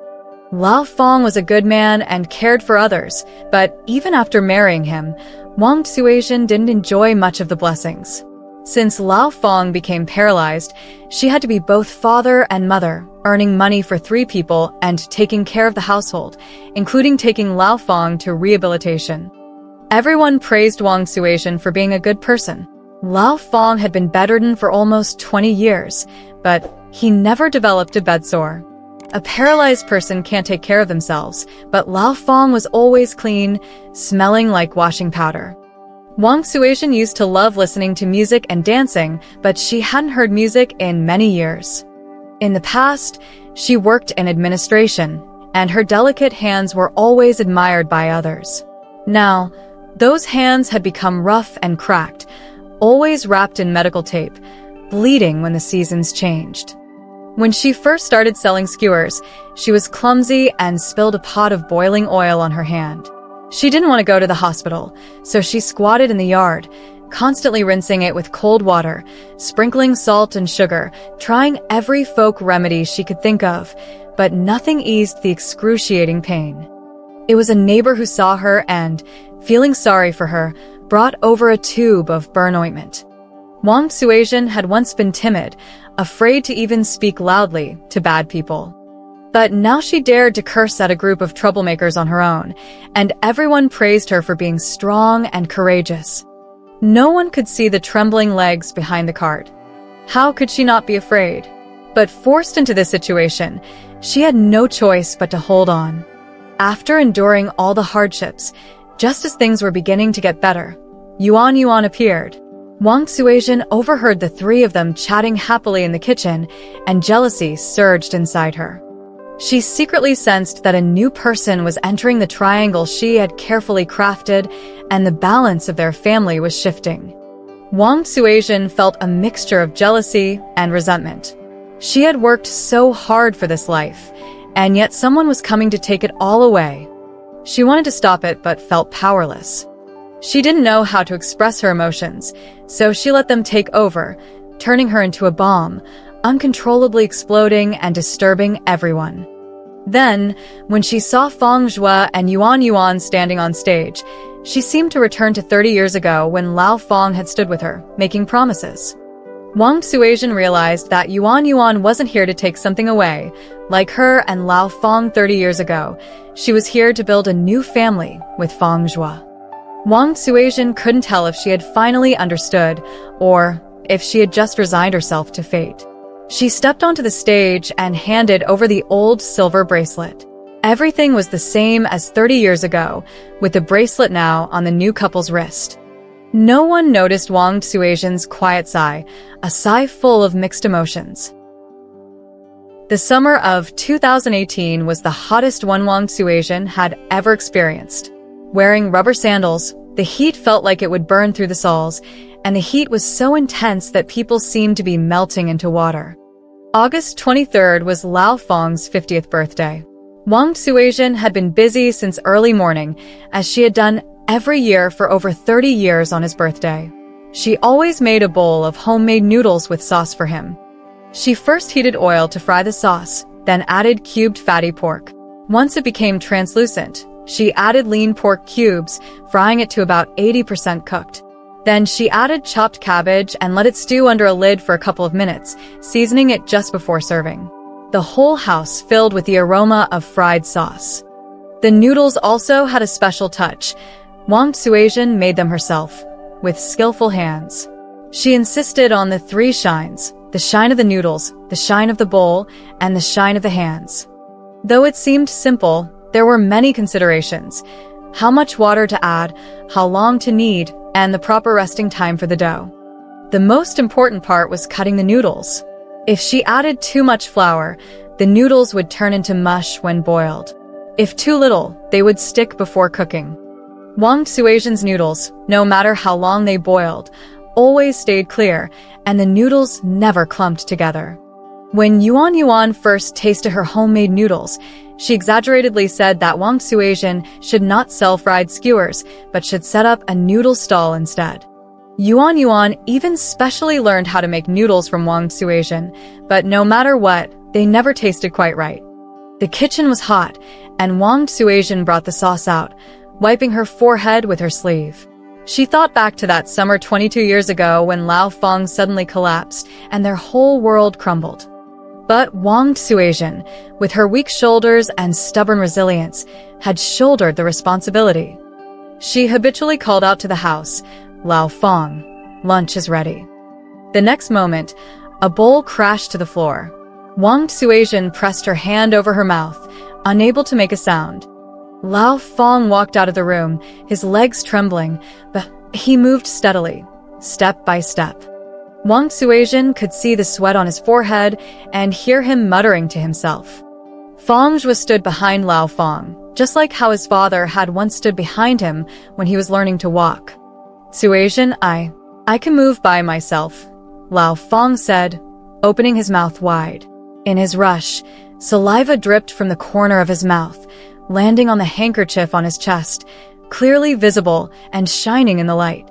Lao Fang was a good man and cared for others, but even after marrying him, Wang Suizhen didn't enjoy much of the blessings. Since Lao Fong became paralyzed, she had to be both father and mother, earning money for 3 people and taking care of the household, including taking Lao Fong to rehabilitation. Everyone praised Wang Suizhen for being a good person. Lao Fong had been bedridden for almost 20 years, but he never developed a bedsore. A paralyzed person can't take care of themselves, but Lao Fong was always clean, smelling like washing powder. Wang Suizhen used to love listening to music and dancing, but she hadn't heard music in many years. In the past, she worked in administration, and her delicate hands were always admired by others. Now, those hands had become rough and cracked, always wrapped in medical tape, bleeding when the seasons changed. When she first started selling skewers, she was clumsy and spilled a pot of boiling oil on her hand. She didn't want to go to the hospital, so she squatted in the yard, constantly rinsing it with cold water, sprinkling salt and sugar, trying every folk remedy she could think of, but nothing eased the excruciating pain. It was a neighbor who saw her and, feeling sorry for her, brought over a tube of burn ointment. Wang Suizhen had once been timid, afraid to even speak loudly to bad people. But now she dared to curse at a group of troublemakers on her own, and everyone praised her for being strong and courageous. No one could see the trembling legs behind the cart. How could she not be afraid? But forced into this situation, she had no choice but to hold on. After enduring all the hardships, just as things were beginning to get better, Yuan appeared. Wang Suizhen overheard the 3 of them chatting happily in the kitchen, and jealousy surged inside her. She secretly sensed that a new person was entering the triangle she had carefully crafted, and the balance of their family was shifting. Wang Suizhen felt a mixture of jealousy and resentment. She had worked so hard for this life, and yet someone was coming to take it all away. She wanted to stop it but felt powerless. She didn't know how to express her emotions, so she let them take over, turning her into a bomb, uncontrollably exploding and disturbing everyone. Then, when she saw Feng Zhua and Yuan standing on stage, she seemed to return to 30 years ago when Lao Fong had stood with her, making promises. Wang Suizhen realized that Yuan wasn't here to take something away. Like her and Lao Fong 30 years ago, she was here to build a new family with Feng Zhua. Wang Suizhen couldn't tell if she had finally understood, or if she had just resigned herself to fate. She stepped onto the stage and handed over the old silver bracelet. Everything was the same as 30 years ago, with the bracelet now on the new couple's wrist. No one noticed Wang Suizhen's quiet sigh, a sigh full of mixed emotions. The summer of 2018 was the hottest one Wang Suizhen had ever experienced. Wearing rubber sandals, the heat felt like it would burn through the soles, and the heat was so intense that people seemed to be melting into water. August 23rd was Lao Fong's 50th birthday. Wang Suizhen had been busy since early morning, as she had done every year for over 30 years on his birthday. She always made a bowl of homemade noodles with sauce for him. She first heated oil to fry the sauce, then added cubed fatty pork. Once it became translucent, she added lean pork cubes, frying it to about 80% cooked. Then she added chopped cabbage and let it stew under a lid for a couple of minutes, seasoning it just before serving. The whole house filled with the aroma of fried sauce. The noodles also had a special touch. Wang Suizhen made them herself, with skillful hands. She insisted on the 3 shines: the shine of the noodles, the shine of the bowl, and the shine of the hands. Though it seemed simple, there were many considerations: how much water to add, how long to knead, and the proper resting time for the dough. The most important part was cutting the noodles. If she added too much flour, the noodles would turn into mush when boiled. If too little, they would stick before cooking. Wang Suizhen's noodles, no matter how long they boiled, always stayed clear, and the noodles never clumped together. When Yuan first tasted her homemade noodles, she exaggeratedly said that Wang Suizhen should not sell fried skewers, but should set up a noodle stall instead. Yuan even specially learned how to make noodles from Wang Suizhen, but no matter what, they never tasted quite right. The kitchen was hot, and Wang Suizhen brought the sauce out, wiping her forehead with her sleeve. She thought back to that summer 22 years ago when Lao Feng suddenly collapsed and their whole world crumbled. But Wang Suizhen, with her weak shoulders and stubborn resilience, had shouldered the responsibility. She habitually called out to the house, "Lao Feng, lunch is ready." The next moment, a bowl crashed to the floor. Wang Suizhen pressed her hand over her mouth, unable to make a sound. Lao Feng walked out of the room, his legs trembling, but he moved steadily, step by step. Wang Suizhen could see the sweat on his forehead and hear him muttering to himself. Feng Zhuo stood behind Lao Feng, just like how his father had once stood behind him when he was learning to walk. "Suizhen, I can move by myself," Lao Feng said, opening his mouth wide. In his rush, saliva dripped from the corner of his mouth, landing on the handkerchief on his chest, clearly visible and shining in the light.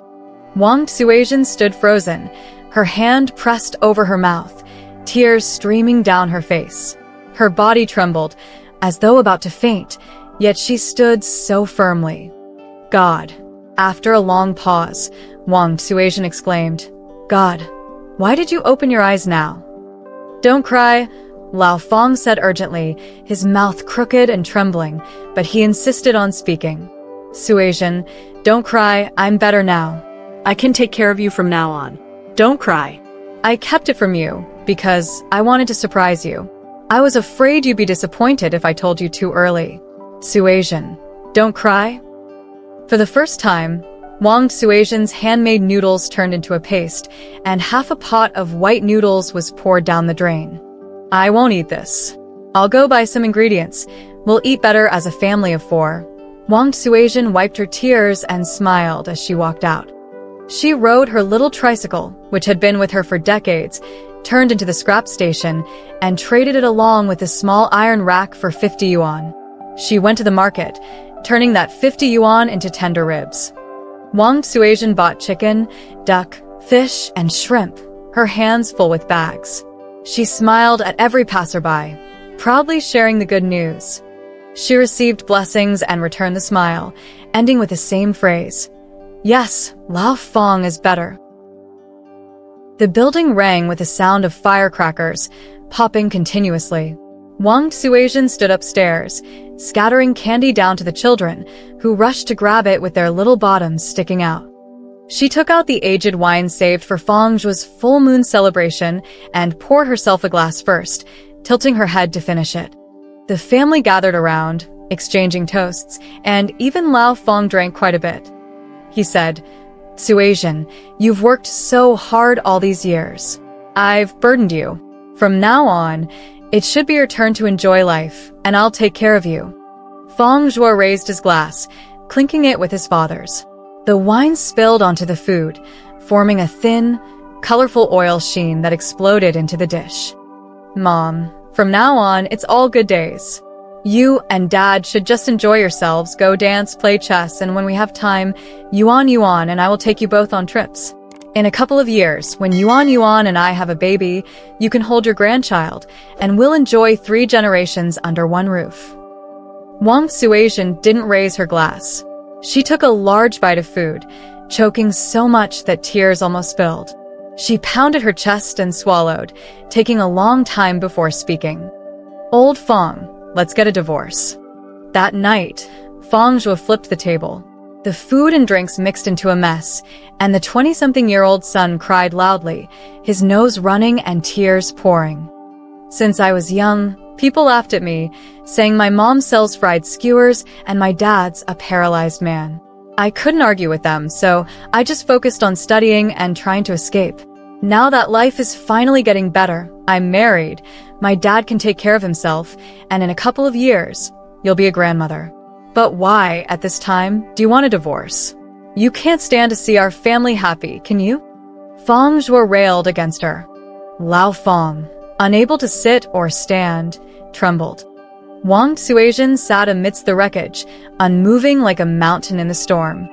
Wang Suizhen stood frozen, her hand pressed over her mouth, tears streaming down her face. Her body trembled, as though about to faint, yet she stood so firmly. "God." After a long pause, Wang Suizhen exclaimed, "God, why did you open your eyes now?" "Don't cry," Lao Feng said urgently, his mouth crooked and trembling, but he insisted on speaking. "Suizhen, don't cry, I'm better now. I can take care of you from now on. Don't cry." "I kept it from you because I wanted to surprise you. I was afraid you'd be disappointed if I told you too early. Suizhen, don't cry." For the first time, Wang Suizhen's handmade noodles turned into a paste, and half a pot of white noodles was poured down the drain. "I won't eat this. I'll go buy some ingredients. We'll eat better as a family of 4. Wang Suizhen wiped her tears and smiled as she walked out. She rode her little tricycle, which had been with her for decades, turned into the scrap station, and traded it along with a small iron rack for 50 yuan. She went to the market, turning that 50 yuan into tender ribs. Wang Suizhen bought chicken, duck, fish, and shrimp, her hands full with bags. She smiled at every passerby, proudly sharing the good news. She received blessings and returned the smile, ending with the same phrase, "Yes, Lao Feng is better." The building rang with the sound of firecrackers, popping continuously. Wang Suizhen stood upstairs, scattering candy down to the children, who rushed to grab it with their little bottoms sticking out. She took out the aged wine saved for Feng Zhuo's full moon celebration and poured herself a glass first, tilting her head to finish it. The family gathered around, exchanging toasts, and even Lao Feng drank quite a bit. He said, "Suizhen, you've worked so hard all these years. I've burdened you. From now on, it should be your turn to enjoy life, and I'll take care of you." Feng Zhuo raised his glass, clinking it with his father's. The wine spilled onto the food, forming a thin, colorful oil sheen that exploded into the dish. "Mom, from now on, it's all good days. You and Dad should just enjoy yourselves, go dance, play chess, and when we have time, Yuan and I will take you both on trips. In a couple of years, when Yuan and I have a baby, you can hold your grandchild, and we'll enjoy 3 generations under one roof." Wang Suizhen didn't raise her glass. She took a large bite of food, choking so much that tears almost spilled. She pounded her chest and swallowed, taking a long time before speaking. "Old Feng, let's get a divorce." That night, Feng Zhuo flipped the table. The food and drinks mixed into a mess, and the 20-something-year-old son cried loudly, his nose running and tears pouring. "Since I was young, people laughed at me, saying my mom sells fried skewers and my dad's a paralyzed man. I couldn't argue with them, so I just focused on studying and trying to escape. Now that life is finally getting better, I'm married, my dad can take care of himself, and in a couple of years, you'll be a grandmother. But why, at this time, do you want a divorce? You can't stand to see our family happy, can you?" Feng Zhuo railed against her. Lao Feng, unable to sit or stand, trembled. Wang Suizhen sat amidst the wreckage, unmoving like a mountain in the storm.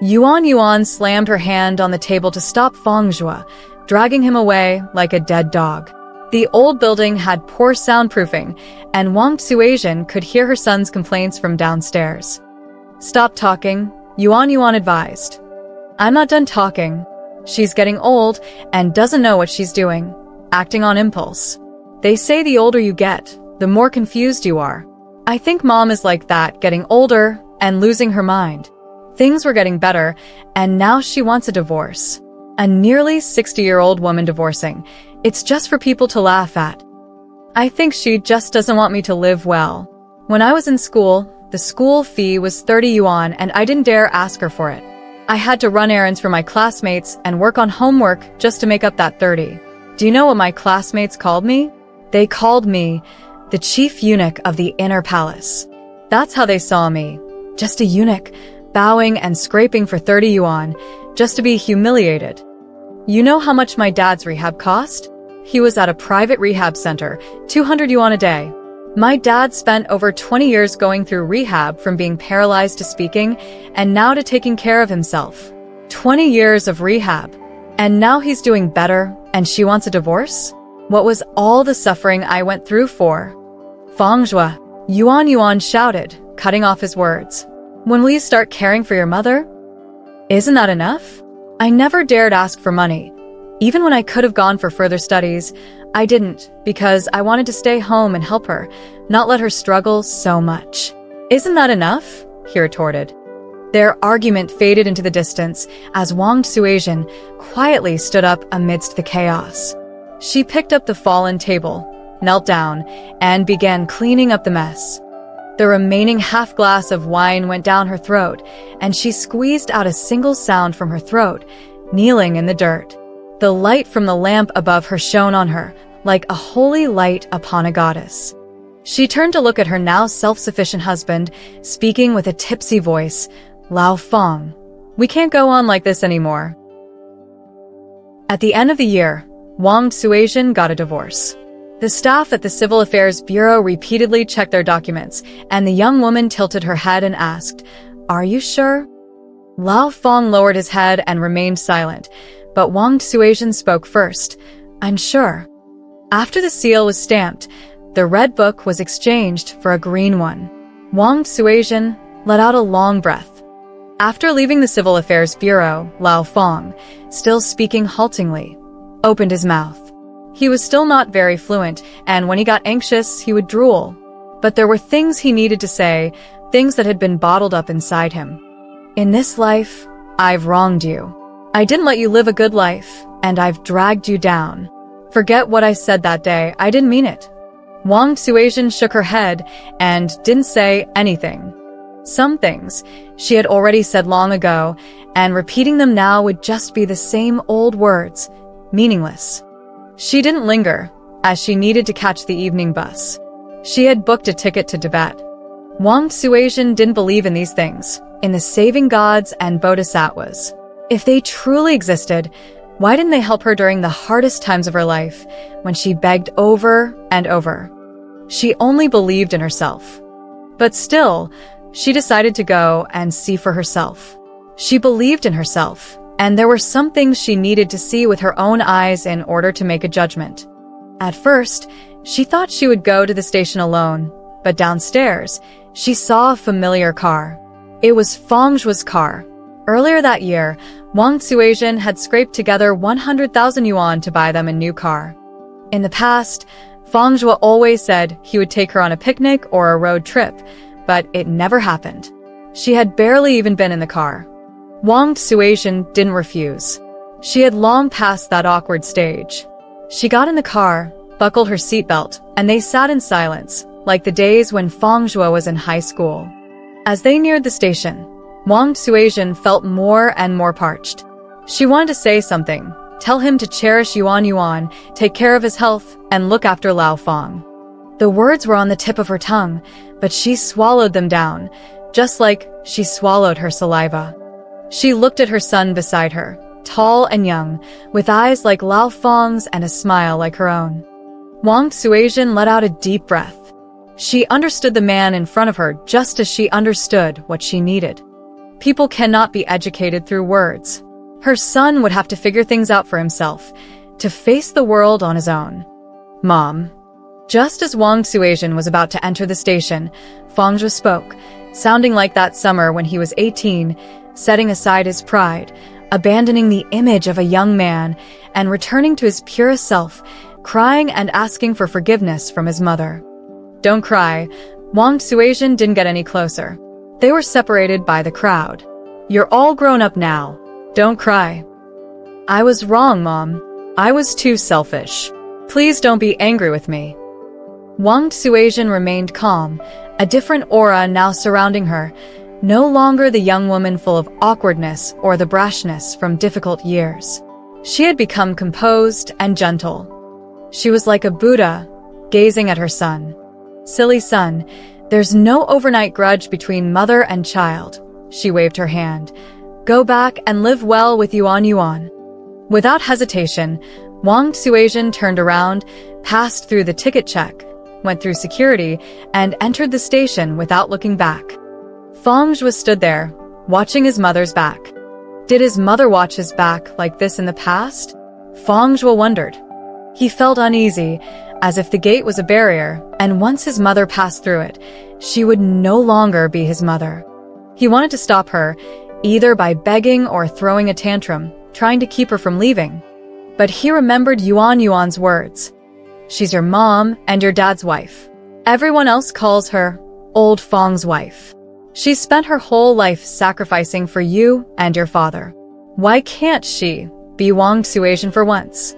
Yuan slammed her hand on the table to stop Feng Zhuo, dragging him away like a dead dog. The old building had poor soundproofing, and Wang Suizhen could hear her son's complaints from downstairs. "Stop talking," Yuan advised. I'm not done talking. She's getting old and doesn't know what she's doing, acting on impulse. They say the older you get, the more confused you are. I think Mom is like that, getting older and losing her mind. Things were getting better, and now she wants a divorce. A nearly 60-year-old woman divorcing. It's just for people to laugh at. I think she just doesn't want me to live well. When I was in school, the school fee was 30 yuan and I didn't dare ask her for it. I had to run errands for my classmates and work on homework just to make up that 30. Do you know what my classmates called me? They called me the chief eunuch of the inner palace. That's how they saw me. Just a eunuch, bowing and scraping for 30 yuan, just to be humiliated. You know how much my dad's rehab cost? He was at a private rehab center, 200 yuan a day. My dad spent over 20 years going through rehab, from being paralyzed to speaking, and now to taking care of himself. 20 years of rehab. And now he's doing better, and she wants a divorce? What was all the suffering I went through for? Fangzhua, Yuan shouted, cutting off his words. When will you start caring for your mother? Isn't that enough? I never dared ask for money. Even when I could have gone for further studies, I didn't, because I wanted to stay home and help her, not let her struggle so much. Isn't that enough? He retorted. Their argument faded into the distance as Wang Suizhen quietly stood up amidst the chaos. She picked up the fallen table, knelt down, and began cleaning up the mess. The remaining half glass of wine went down her throat, and she squeezed out a single sound from her throat, kneeling in the dirt. The light from the lamp above her shone on her, like a holy light upon a goddess. She turned to look at her now self-sufficient husband, speaking with a tipsy voice. Lao Feng, we can't go on like this anymore. At the end of the year, Wang Suizhen got a divorce. The staff at the Civil Affairs Bureau repeatedly checked their documents, and the young woman tilted her head and asked, "Are you sure?" Lao Feng lowered his head and remained silent, but Wang Suizhen spoke first. "I'm sure." After the seal was stamped, the red book was exchanged for a green one. Wang Suizhen let out a long breath. After leaving the Civil Affairs Bureau, Lao Feng, still speaking haltingly, opened his mouth. He was still not very fluent, and when he got anxious, he would drool. But there were things he needed to say, things that had been bottled up inside him. "In this life, I've wronged you. I didn't let you live a good life, and I've dragged you down. Forget what I said that day, I didn't mean it." Wang Suizhen shook her head and didn't say anything. Some things she had already said long ago, and repeating them now would just be the same old words, meaningless. She didn't linger, as she needed to catch the evening bus. She had booked a ticket to Tibet. Wang Suizhen didn't believe in these things, in the saving gods and bodhisattvas. If they truly existed, why didn't they help her during the hardest times of her life, when she begged over and over? She only believed in herself. But still, she decided to go and see for herself. She believed in herself, and there were some things she needed to see with her own eyes in order to make a judgment. At first, she thought she would go to the station alone, but downstairs, she saw a familiar car. It was Fangzhua's car. Earlier that year, Wang Suizhen had scraped together 100,000 yuan to buy them a new car. In the past, Fangzhua always said he would take her on a picnic or a road trip, but it never happened. She had barely even been in the car. Wang Suizhen didn't refuse. She had long passed that awkward stage. She got in the car, buckled her seatbelt, and they sat in silence, like the days when Fangzhua was in high school. As they neared the station, Wang Suizhen felt more and more parched. She wanted to say something, tell him to cherish Yuan, take care of his health, and look after Lao Feng. The words were on the tip of her tongue, but she swallowed them down, just like she swallowed her saliva. She looked at her son beside her, tall and young, with eyes like Lao Feng's and a smile like her own. Wang Suizhen let out a deep breath. She understood the man in front of her just as she understood what she needed. People cannot be educated through words. Her son would have to figure things out for himself, to face the world on his own. "Mom." Just as Wang Suizhen was about to enter the station, Fangzhua spoke, sounding like that summer when he was 18, setting aside his pride. abandoning the image of a young man and returning to his purest self, crying and asking for forgiveness from his mother. Don't cry. Wang Suizhen didn't get any closer. They were separated by the crowd. You're all grown up now. Don't cry. I was wrong, Mom. I was too selfish. Please don't be angry with me. Wang Suizhen remained calm, a different aura now surrounding her, no longer the young woman full of awkwardness or the brashness from difficult years. She had become composed and gentle. She was like a Buddha, gazing at her son. Silly son, there's no overnight grudge between mother and child. She waved her hand. Go back and live well with Yuan Yuan. Without hesitation, Wang Suizhen turned around, passed through the ticket check, went through security, and entered the station without looking back. Fang Zhuo stood there, watching his mother's back. Did his mother watch his back like this in the past? Fang Zhuo wondered. He felt uneasy, as if the gate was a barrier, and once his mother passed through it, she would no longer be his mother. He wanted to stop her, either by begging or throwing a tantrum, trying to keep her from leaving. But he remembered Yuan Yuan's words. She's your mom and your dad's wife. Everyone else calls her Old Fang's wife. She's spent her whole life sacrificing for you and your father. Why can't she be Wang Suizhen for once?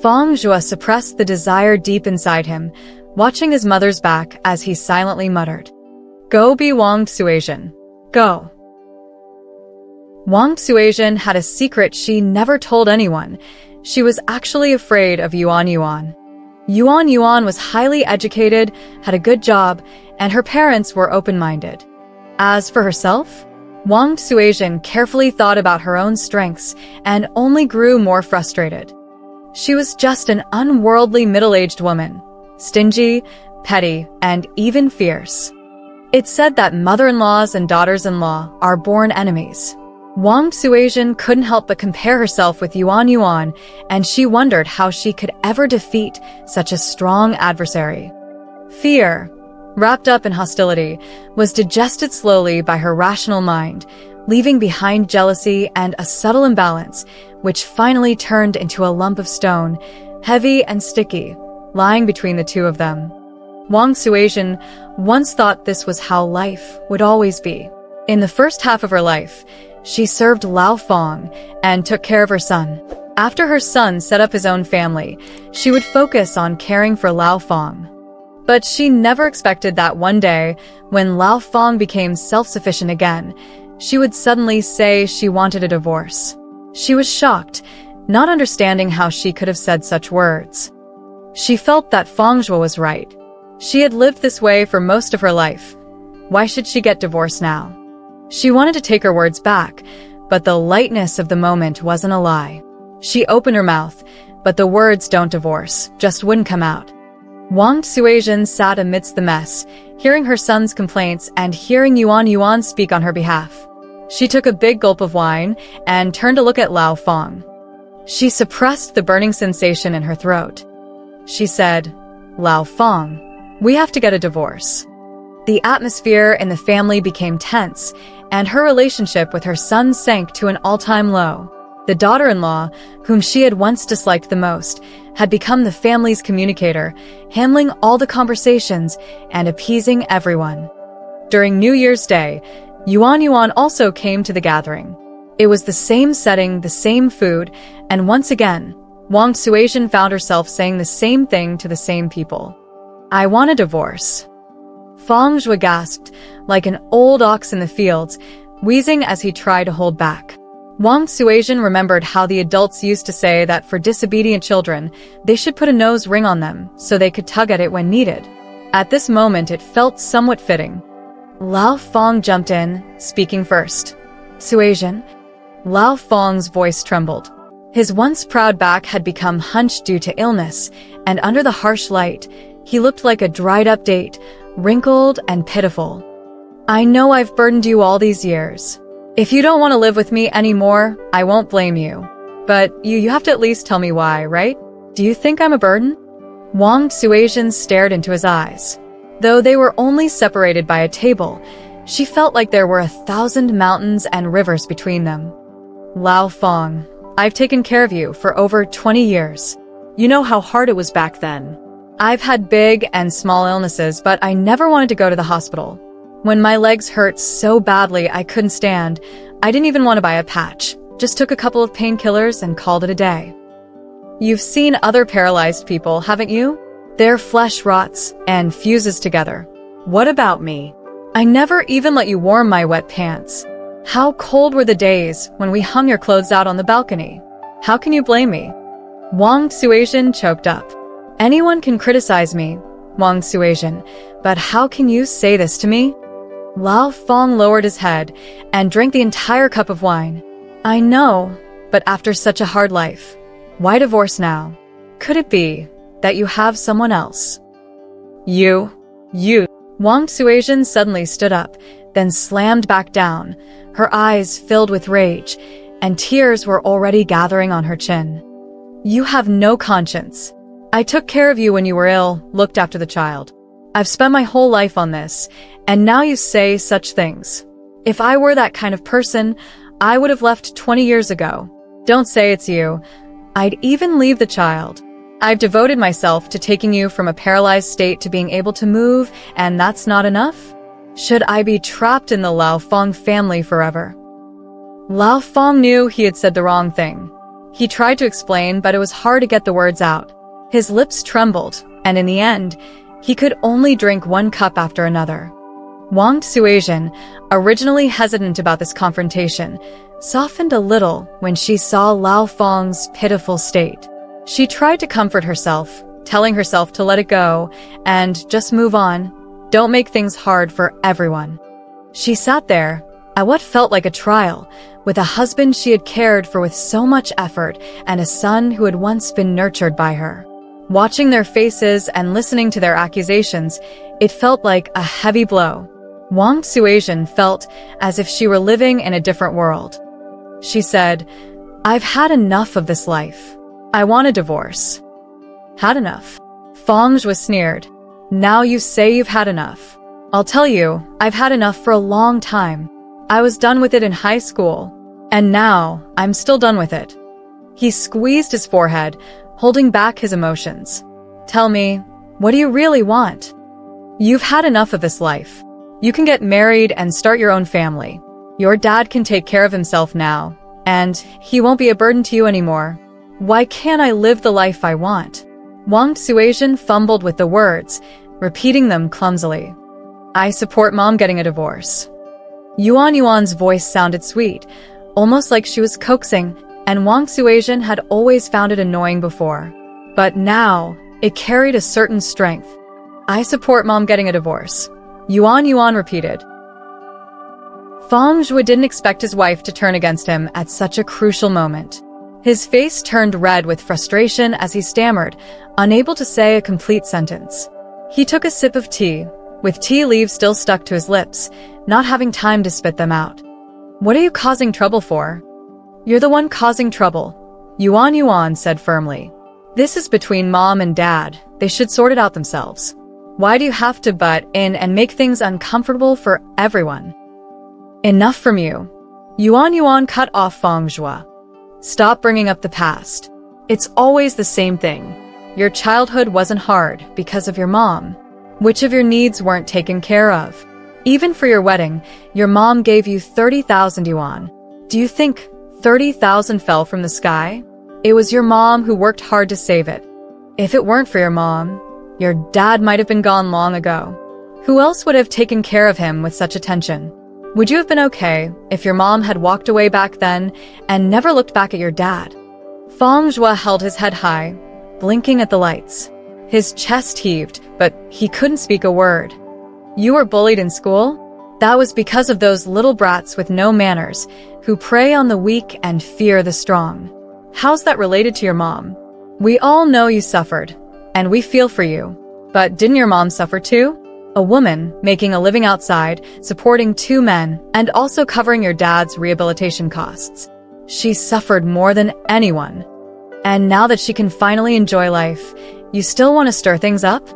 Fang Zhuo suppressed the desire deep inside him, watching his mother's back as he silently muttered, Go be Wang Suizhen. Go. Wang Suizhen had a secret she never told anyone. She was actually afraid of Yuan Yuan. Yuan Yuan was highly educated, had a good job, and her parents were open-minded. As for herself, Wang Suizhen carefully thought about her own strengths and only grew more frustrated. She was just an unworldly middle-aged woman, stingy, petty, and even fierce. It's said that mother-in-laws and daughters-in-law are born enemies. Wang Suizhen couldn't help but compare herself with Yuan Yuan, and she wondered how she could ever defeat such a strong adversary. Fear, wrapped up in hostility, was digested slowly by her rational mind, leaving behind jealousy and a subtle imbalance, which finally turned into a lump of stone, heavy and sticky, lying between the two of them. Wang Suizhen once thought this was how life would always be. In the first half of her life, she served Lao Fang and took care of her son. After her son set up his own family, she would focus on caring for Lao Fang. But she never expected that one day, when Lao Fang became self-sufficient again, she would suddenly say she wanted a divorce. She was shocked, not understanding how she could have said such words. She felt that Fang Zhuo was right. She had lived this way for most of her life. Why should she get divorced now? She wanted to take her words back, but the lightness of the moment wasn't a lie. She opened her mouth, but the words "don't divorce" just wouldn't come out. Wang Suizhen sat amidst the mess, hearing her son's complaints and hearing Yuan Yuan speak on her behalf. She took a big gulp of wine and turned to look at Lao Fang. She suppressed the burning sensation in her throat. She said, Lao Fang, we have to get a divorce. The atmosphere in the family became tense, and her relationship with her son sank to an all-time low. The daughter-in-law, whom she had once disliked the most, had become the family's communicator, handling all the conversations and appeasing everyone. During New Year's Day, Yuan Yuan also came to the gathering. It was the same setting, the same food, and once again, Wang Suizhen found herself saying the same thing to the same people. I want a divorce. Fang Zhuo gasped, like an old ox in the fields, wheezing as he tried to hold back. Wang Suizhen remembered how the adults used to say that for disobedient children, they should put a nose ring on them so they could tug at it when needed. At this moment, it felt somewhat fitting. Lao Fang jumped in, speaking first. Suizhen. Lao Fang's voice trembled. His once proud back had become hunched due to illness, and under the harsh light, he looked like a dried-up date, wrinkled and pitiful. I know I've burdened you all these years. If you don't want to live with me anymore, I won't blame you. But you have to at least tell me why, right? Do you think I'm a burden? Wang Suizhen stared into his eyes. Though they were only separated by a table, she felt like there were 1,000 mountains and rivers between them. Lao Fong, I've taken care of you for over 20 years. You know how hard it was back then. I've had big and small illnesses, but I never wanted to go to the hospital. When my legs hurt so badly I couldn't stand, I didn't even want to buy a patch. Just took a couple of painkillers and called it a day. You've seen other paralyzed people, haven't you? Their flesh rots and fuses together. What about me? I never even let you warm my wet pants. How cold were the days when we hung your clothes out on the balcony? How can you blame me? Wang Suizhen choked up. Anyone can criticize me, Wang Suizhen, but how can you say this to me? Lao Fong lowered his head and drank the entire cup of wine. I know, but after such a hard life, why divorce now? Could it be that you have someone else? You. Wang Suizhen suddenly stood up, then slammed back down, her eyes filled with rage, and tears were already gathering on her chin. You have no conscience. I took care of you when you were ill, looked after the child. I've spent my whole life on this, and now you say such things. If I were that kind of person, I would have left 20 years ago. Don't say it's you. I'd even leave the child. I've devoted myself to taking you from a paralyzed state to being able to move, and that's not enough? Should I be trapped in the Lao Fong family forever? Lao Fong knew he had said the wrong thing. He tried to explain, but it was hard to get the words out. His lips trembled, and in the end, he could only drink one cup after another. Wang Suizhen, originally hesitant about this confrontation, softened a little when she saw Lao Fong's pitiful state. She tried to comfort herself, telling herself to let it go and just move on. Don't make things hard for everyone. She sat there at what felt like a trial, with a husband she had cared for with so much effort and a son who had once been nurtured by her. Watching their faces and listening to their accusations, it felt like a heavy blow. Wang Suizhen felt as if she were living in a different world. She said, I've had enough of this life. I want a divorce. Had enough? Fong Zhua sneered. Now you say you've had enough. I'll tell you, I've had enough for a long time. I was done with it in high school. And now, I'm still done with it. He squeezed his forehead, holding back his emotions. Tell me, what do you really want? You've had enough of this life. You can get married and start your own family. Your dad can take care of himself now, and he won't be a burden to you anymore. Why can't I live the life I want? Wang Suizhen fumbled with the words, repeating them clumsily. I support mom getting a divorce. Yuan's voice sounded sweet, almost like she was coaxing, and Wang Suizhen had always found it annoying before. But now, it carried a certain strength. I support mom getting a divorce. Yuan repeated. Fong Zhua didn't expect his wife to turn against him at such a crucial moment. His face turned red with frustration as he stammered, unable to say a complete sentence. He took a sip of tea, with tea leaves still stuck to his lips, not having time to spit them out. What are you causing trouble for? You're the one causing trouble, Yuan said firmly. This is between mom and dad. They should sort it out themselves. Why do you have to butt in and make things uncomfortable for everyone? Enough from you. Yuan cut off Fong Zhua. Stop bringing up the past. It's always the same thing. Your childhood wasn't hard because of your mom. Which of your needs weren't taken care of? Even for your wedding, your mom gave you 30,000 yuan. Do you think 30,000 fell from the sky? It was your mom who worked hard to save it. If it weren't for your mom, your dad might have been gone long ago. Who else would have taken care of him with such attention? Would you have been okay if your mom had walked away back then and never looked back at your dad? Fong Zhua held his head high, blinking at the lights. His chest heaved, but he couldn't speak a word. You were bullied in school? That was because of those little brats with no manners, who prey on the weak and fear the strong. How's that related to your mom? We all know you suffered, and we feel for you. But didn't your mom suffer too? A woman making a living outside, supporting 2 men, and also covering your dad's rehabilitation costs. She suffered more than anyone. And now that she can finally enjoy life, you still want to stir things up?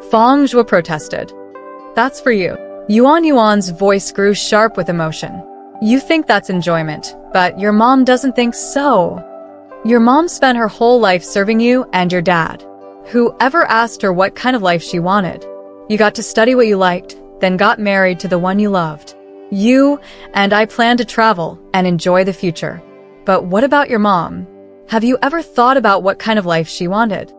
Fong Zhua protested. That's for you. Yuan's voice grew sharp with emotion. You think that's enjoyment, But your mom doesn't think so. Your mom spent her whole life serving you and your dad. Whoever asked her what kind of life she wanted? You got to study what you liked, then got married to the one you loved. You and I plan to travel and enjoy the future. But what about your mom? Have you ever thought about what kind of life she wanted?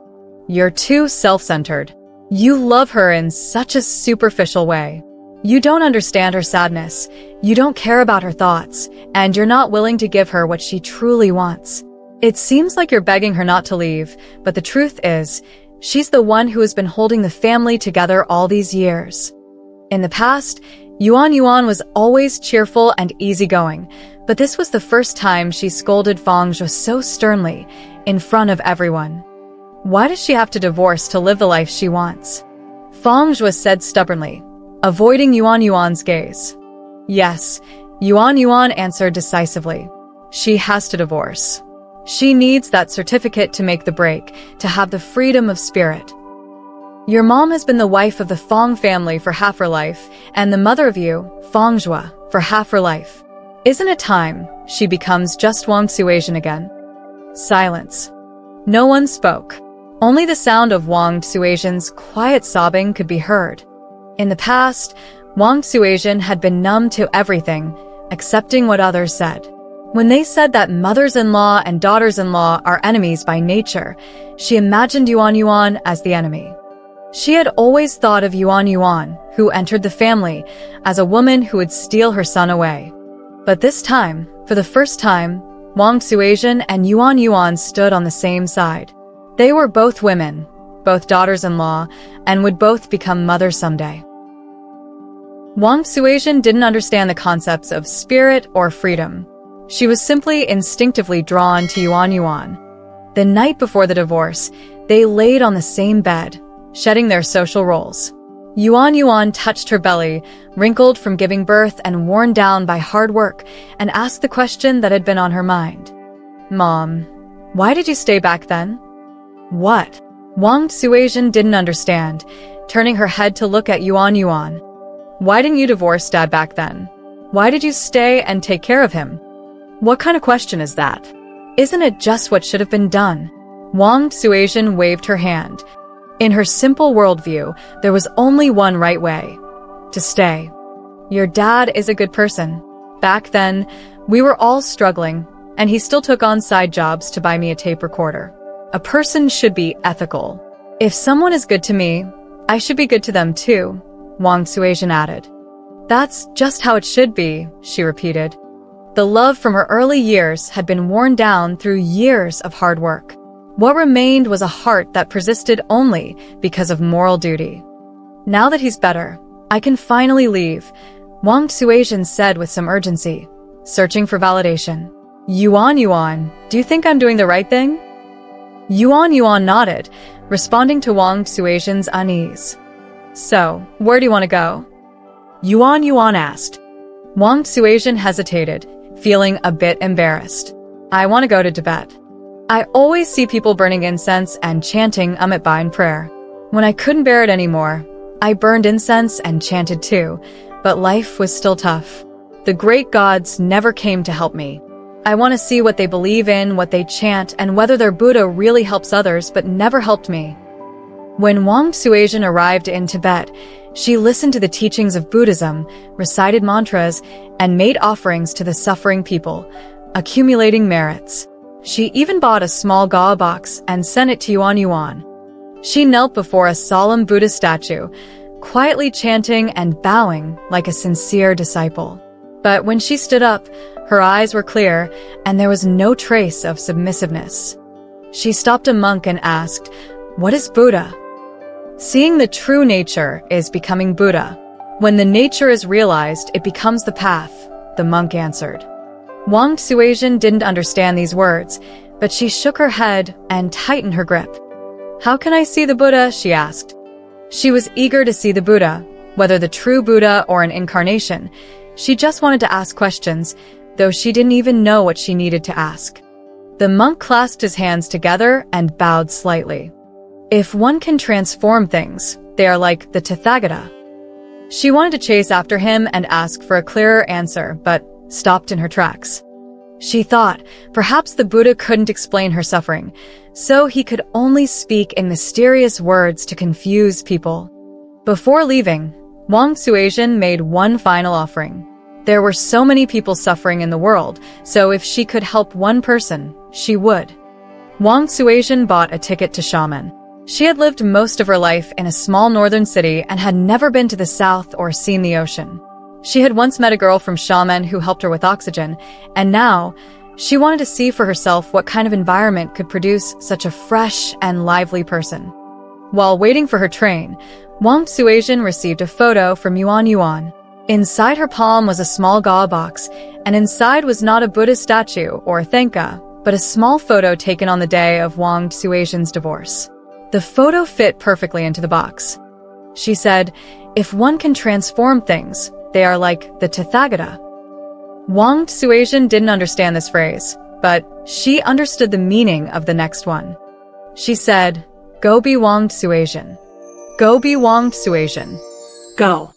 You're too self-centered. You love her in such a superficial way. You don't understand her sadness, you don't care about her thoughts, and you're not willing to give her what she truly wants. It seems like you're begging her not to leave, but the truth is, she's the one who has been holding the family together all these years. In the past, Yuan was always cheerful and easygoing, but this was the first time she scolded Fangzhe so sternly, in front of everyone. Why does she have to divorce to live the life she wants? Fangzhe said stubbornly, avoiding Yuan's gaze. Yes, Yuan answered decisively. She has to divorce. She needs that certificate to make the break, to have the freedom of spirit. Your mom has been the wife of the Fang family for half her life, and the mother of you, Fangzhe, for half her life. Isn't it time she becomes just Wang Suasian again? Silence. No one spoke. Only the sound of Wang Suasian's quiet sobbing could be heard. In the past, Wang Suasian had been numb to everything, accepting what others said. When they said that mothers-in-law and daughters-in-law are enemies by nature, she imagined Yuan as the enemy. She had always thought of Yuan, who entered the family, as a woman who would steal her son away. But this time, for the first time, Wang Suasian and Yuan stood on the same side. They were both women, both daughters-in-law, and would both become mothers someday. Wang Suasian didn't understand the concepts of spirit or freedom. She was simply instinctively drawn to Yuan. The night before the divorce, they laid on the same bed, shedding their social roles. Yuan touched her belly, wrinkled from giving birth and worn down by hard work, and asked the question that had been on her mind. Mom, why did you stay back then? What? Wang Suasian didn't understand, turning her head to look at Yuan. Why didn't you divorce Dad back then? Why did you stay and take care of him? What kind of question is that? Isn't it just what should have been done? Wang Suasian waved her hand. In her simple worldview, there was only one right way. To stay. Your dad is a good person. Back then, we were all struggling, and he still took on side jobs to buy me a tape recorder. A person should be ethical. If someone is good to me, I should be good to them too, Wang Suasian added. That's just how it should be, she repeated. The love from her early years had been worn down through years of hard work. What remained was a heart that persisted only because of moral duty. Now that he's better, I can finally leave, Wang Suasian said with some urgency, searching for validation. Yuan, do you think I'm doing the right thing? Yuan nodded, responding to Wang Suasian's unease. So, where do you want to go? Yuan asked. Wang Suasian hesitated, feeling a bit embarrassed. I want to go to Tibet. I always see people burning incense and chanting Amitabha in prayer. When I couldn't bear it anymore, I burned incense and chanted too, but life was still tough. The great gods never came to help me. I want to see what they believe in, what they chant, and whether their Buddha really helps others but never helped me. When Wang Suasian arrived in Tibet, she listened to the teachings of Buddhism, recited mantras, and made offerings to the suffering people, accumulating merits. She even bought a small Ga box and sent it to Yuan. She knelt before a solemn Buddha statue, quietly chanting and bowing like a sincere disciple. But when she stood up, her eyes were clear, and there was no trace of submissiveness. She stopped a monk and asked, "What is Buddha?" Seeing the true nature is becoming Buddha. When the nature is realized, it becomes the path, the monk answered. Wang Suasian didn't understand these words, but she shook her head and tightened her grip. How can I see the Buddha? She asked. She was eager to see the Buddha, whether the true Buddha or an incarnation. She just wanted to ask questions, though she didn't even know what she needed to ask. The monk clasped his hands together and bowed slightly. If one can transform things, they are like the Tathagata. She wanted to chase after him and ask for a clearer answer, but stopped in her tracks. She thought perhaps the Buddha couldn't explain her suffering, so he could only speak in mysterious words to confuse people. Before leaving, Wang Suizhen made one final offering. There were so many people suffering in the world, so if she could help one person, she would. Wang Suizhen bought a ticket to Xiamen. She had lived most of her life in a small northern city and had never been to the south or seen the ocean. She had once met a girl from Xiamen who helped her with oxygen, and now she wanted to see for herself what kind of environment could produce such a fresh and lively person. While waiting for her train, Wang Suizhen received a photo from Yuan Yuan. Inside her palm was a small Ga box, and inside was not a Buddha statue or Thenka, but a small photo taken on the day of Wang Suizhen's divorce. The photo fit perfectly into the box. She said, "If one can transform things, they are like the Tathagata." Wang Suizhen didn't understand this phrase, but she understood the meaning of the next one. She said, "Go be Wang Suizhen. Go be Wang Suizhen. Go.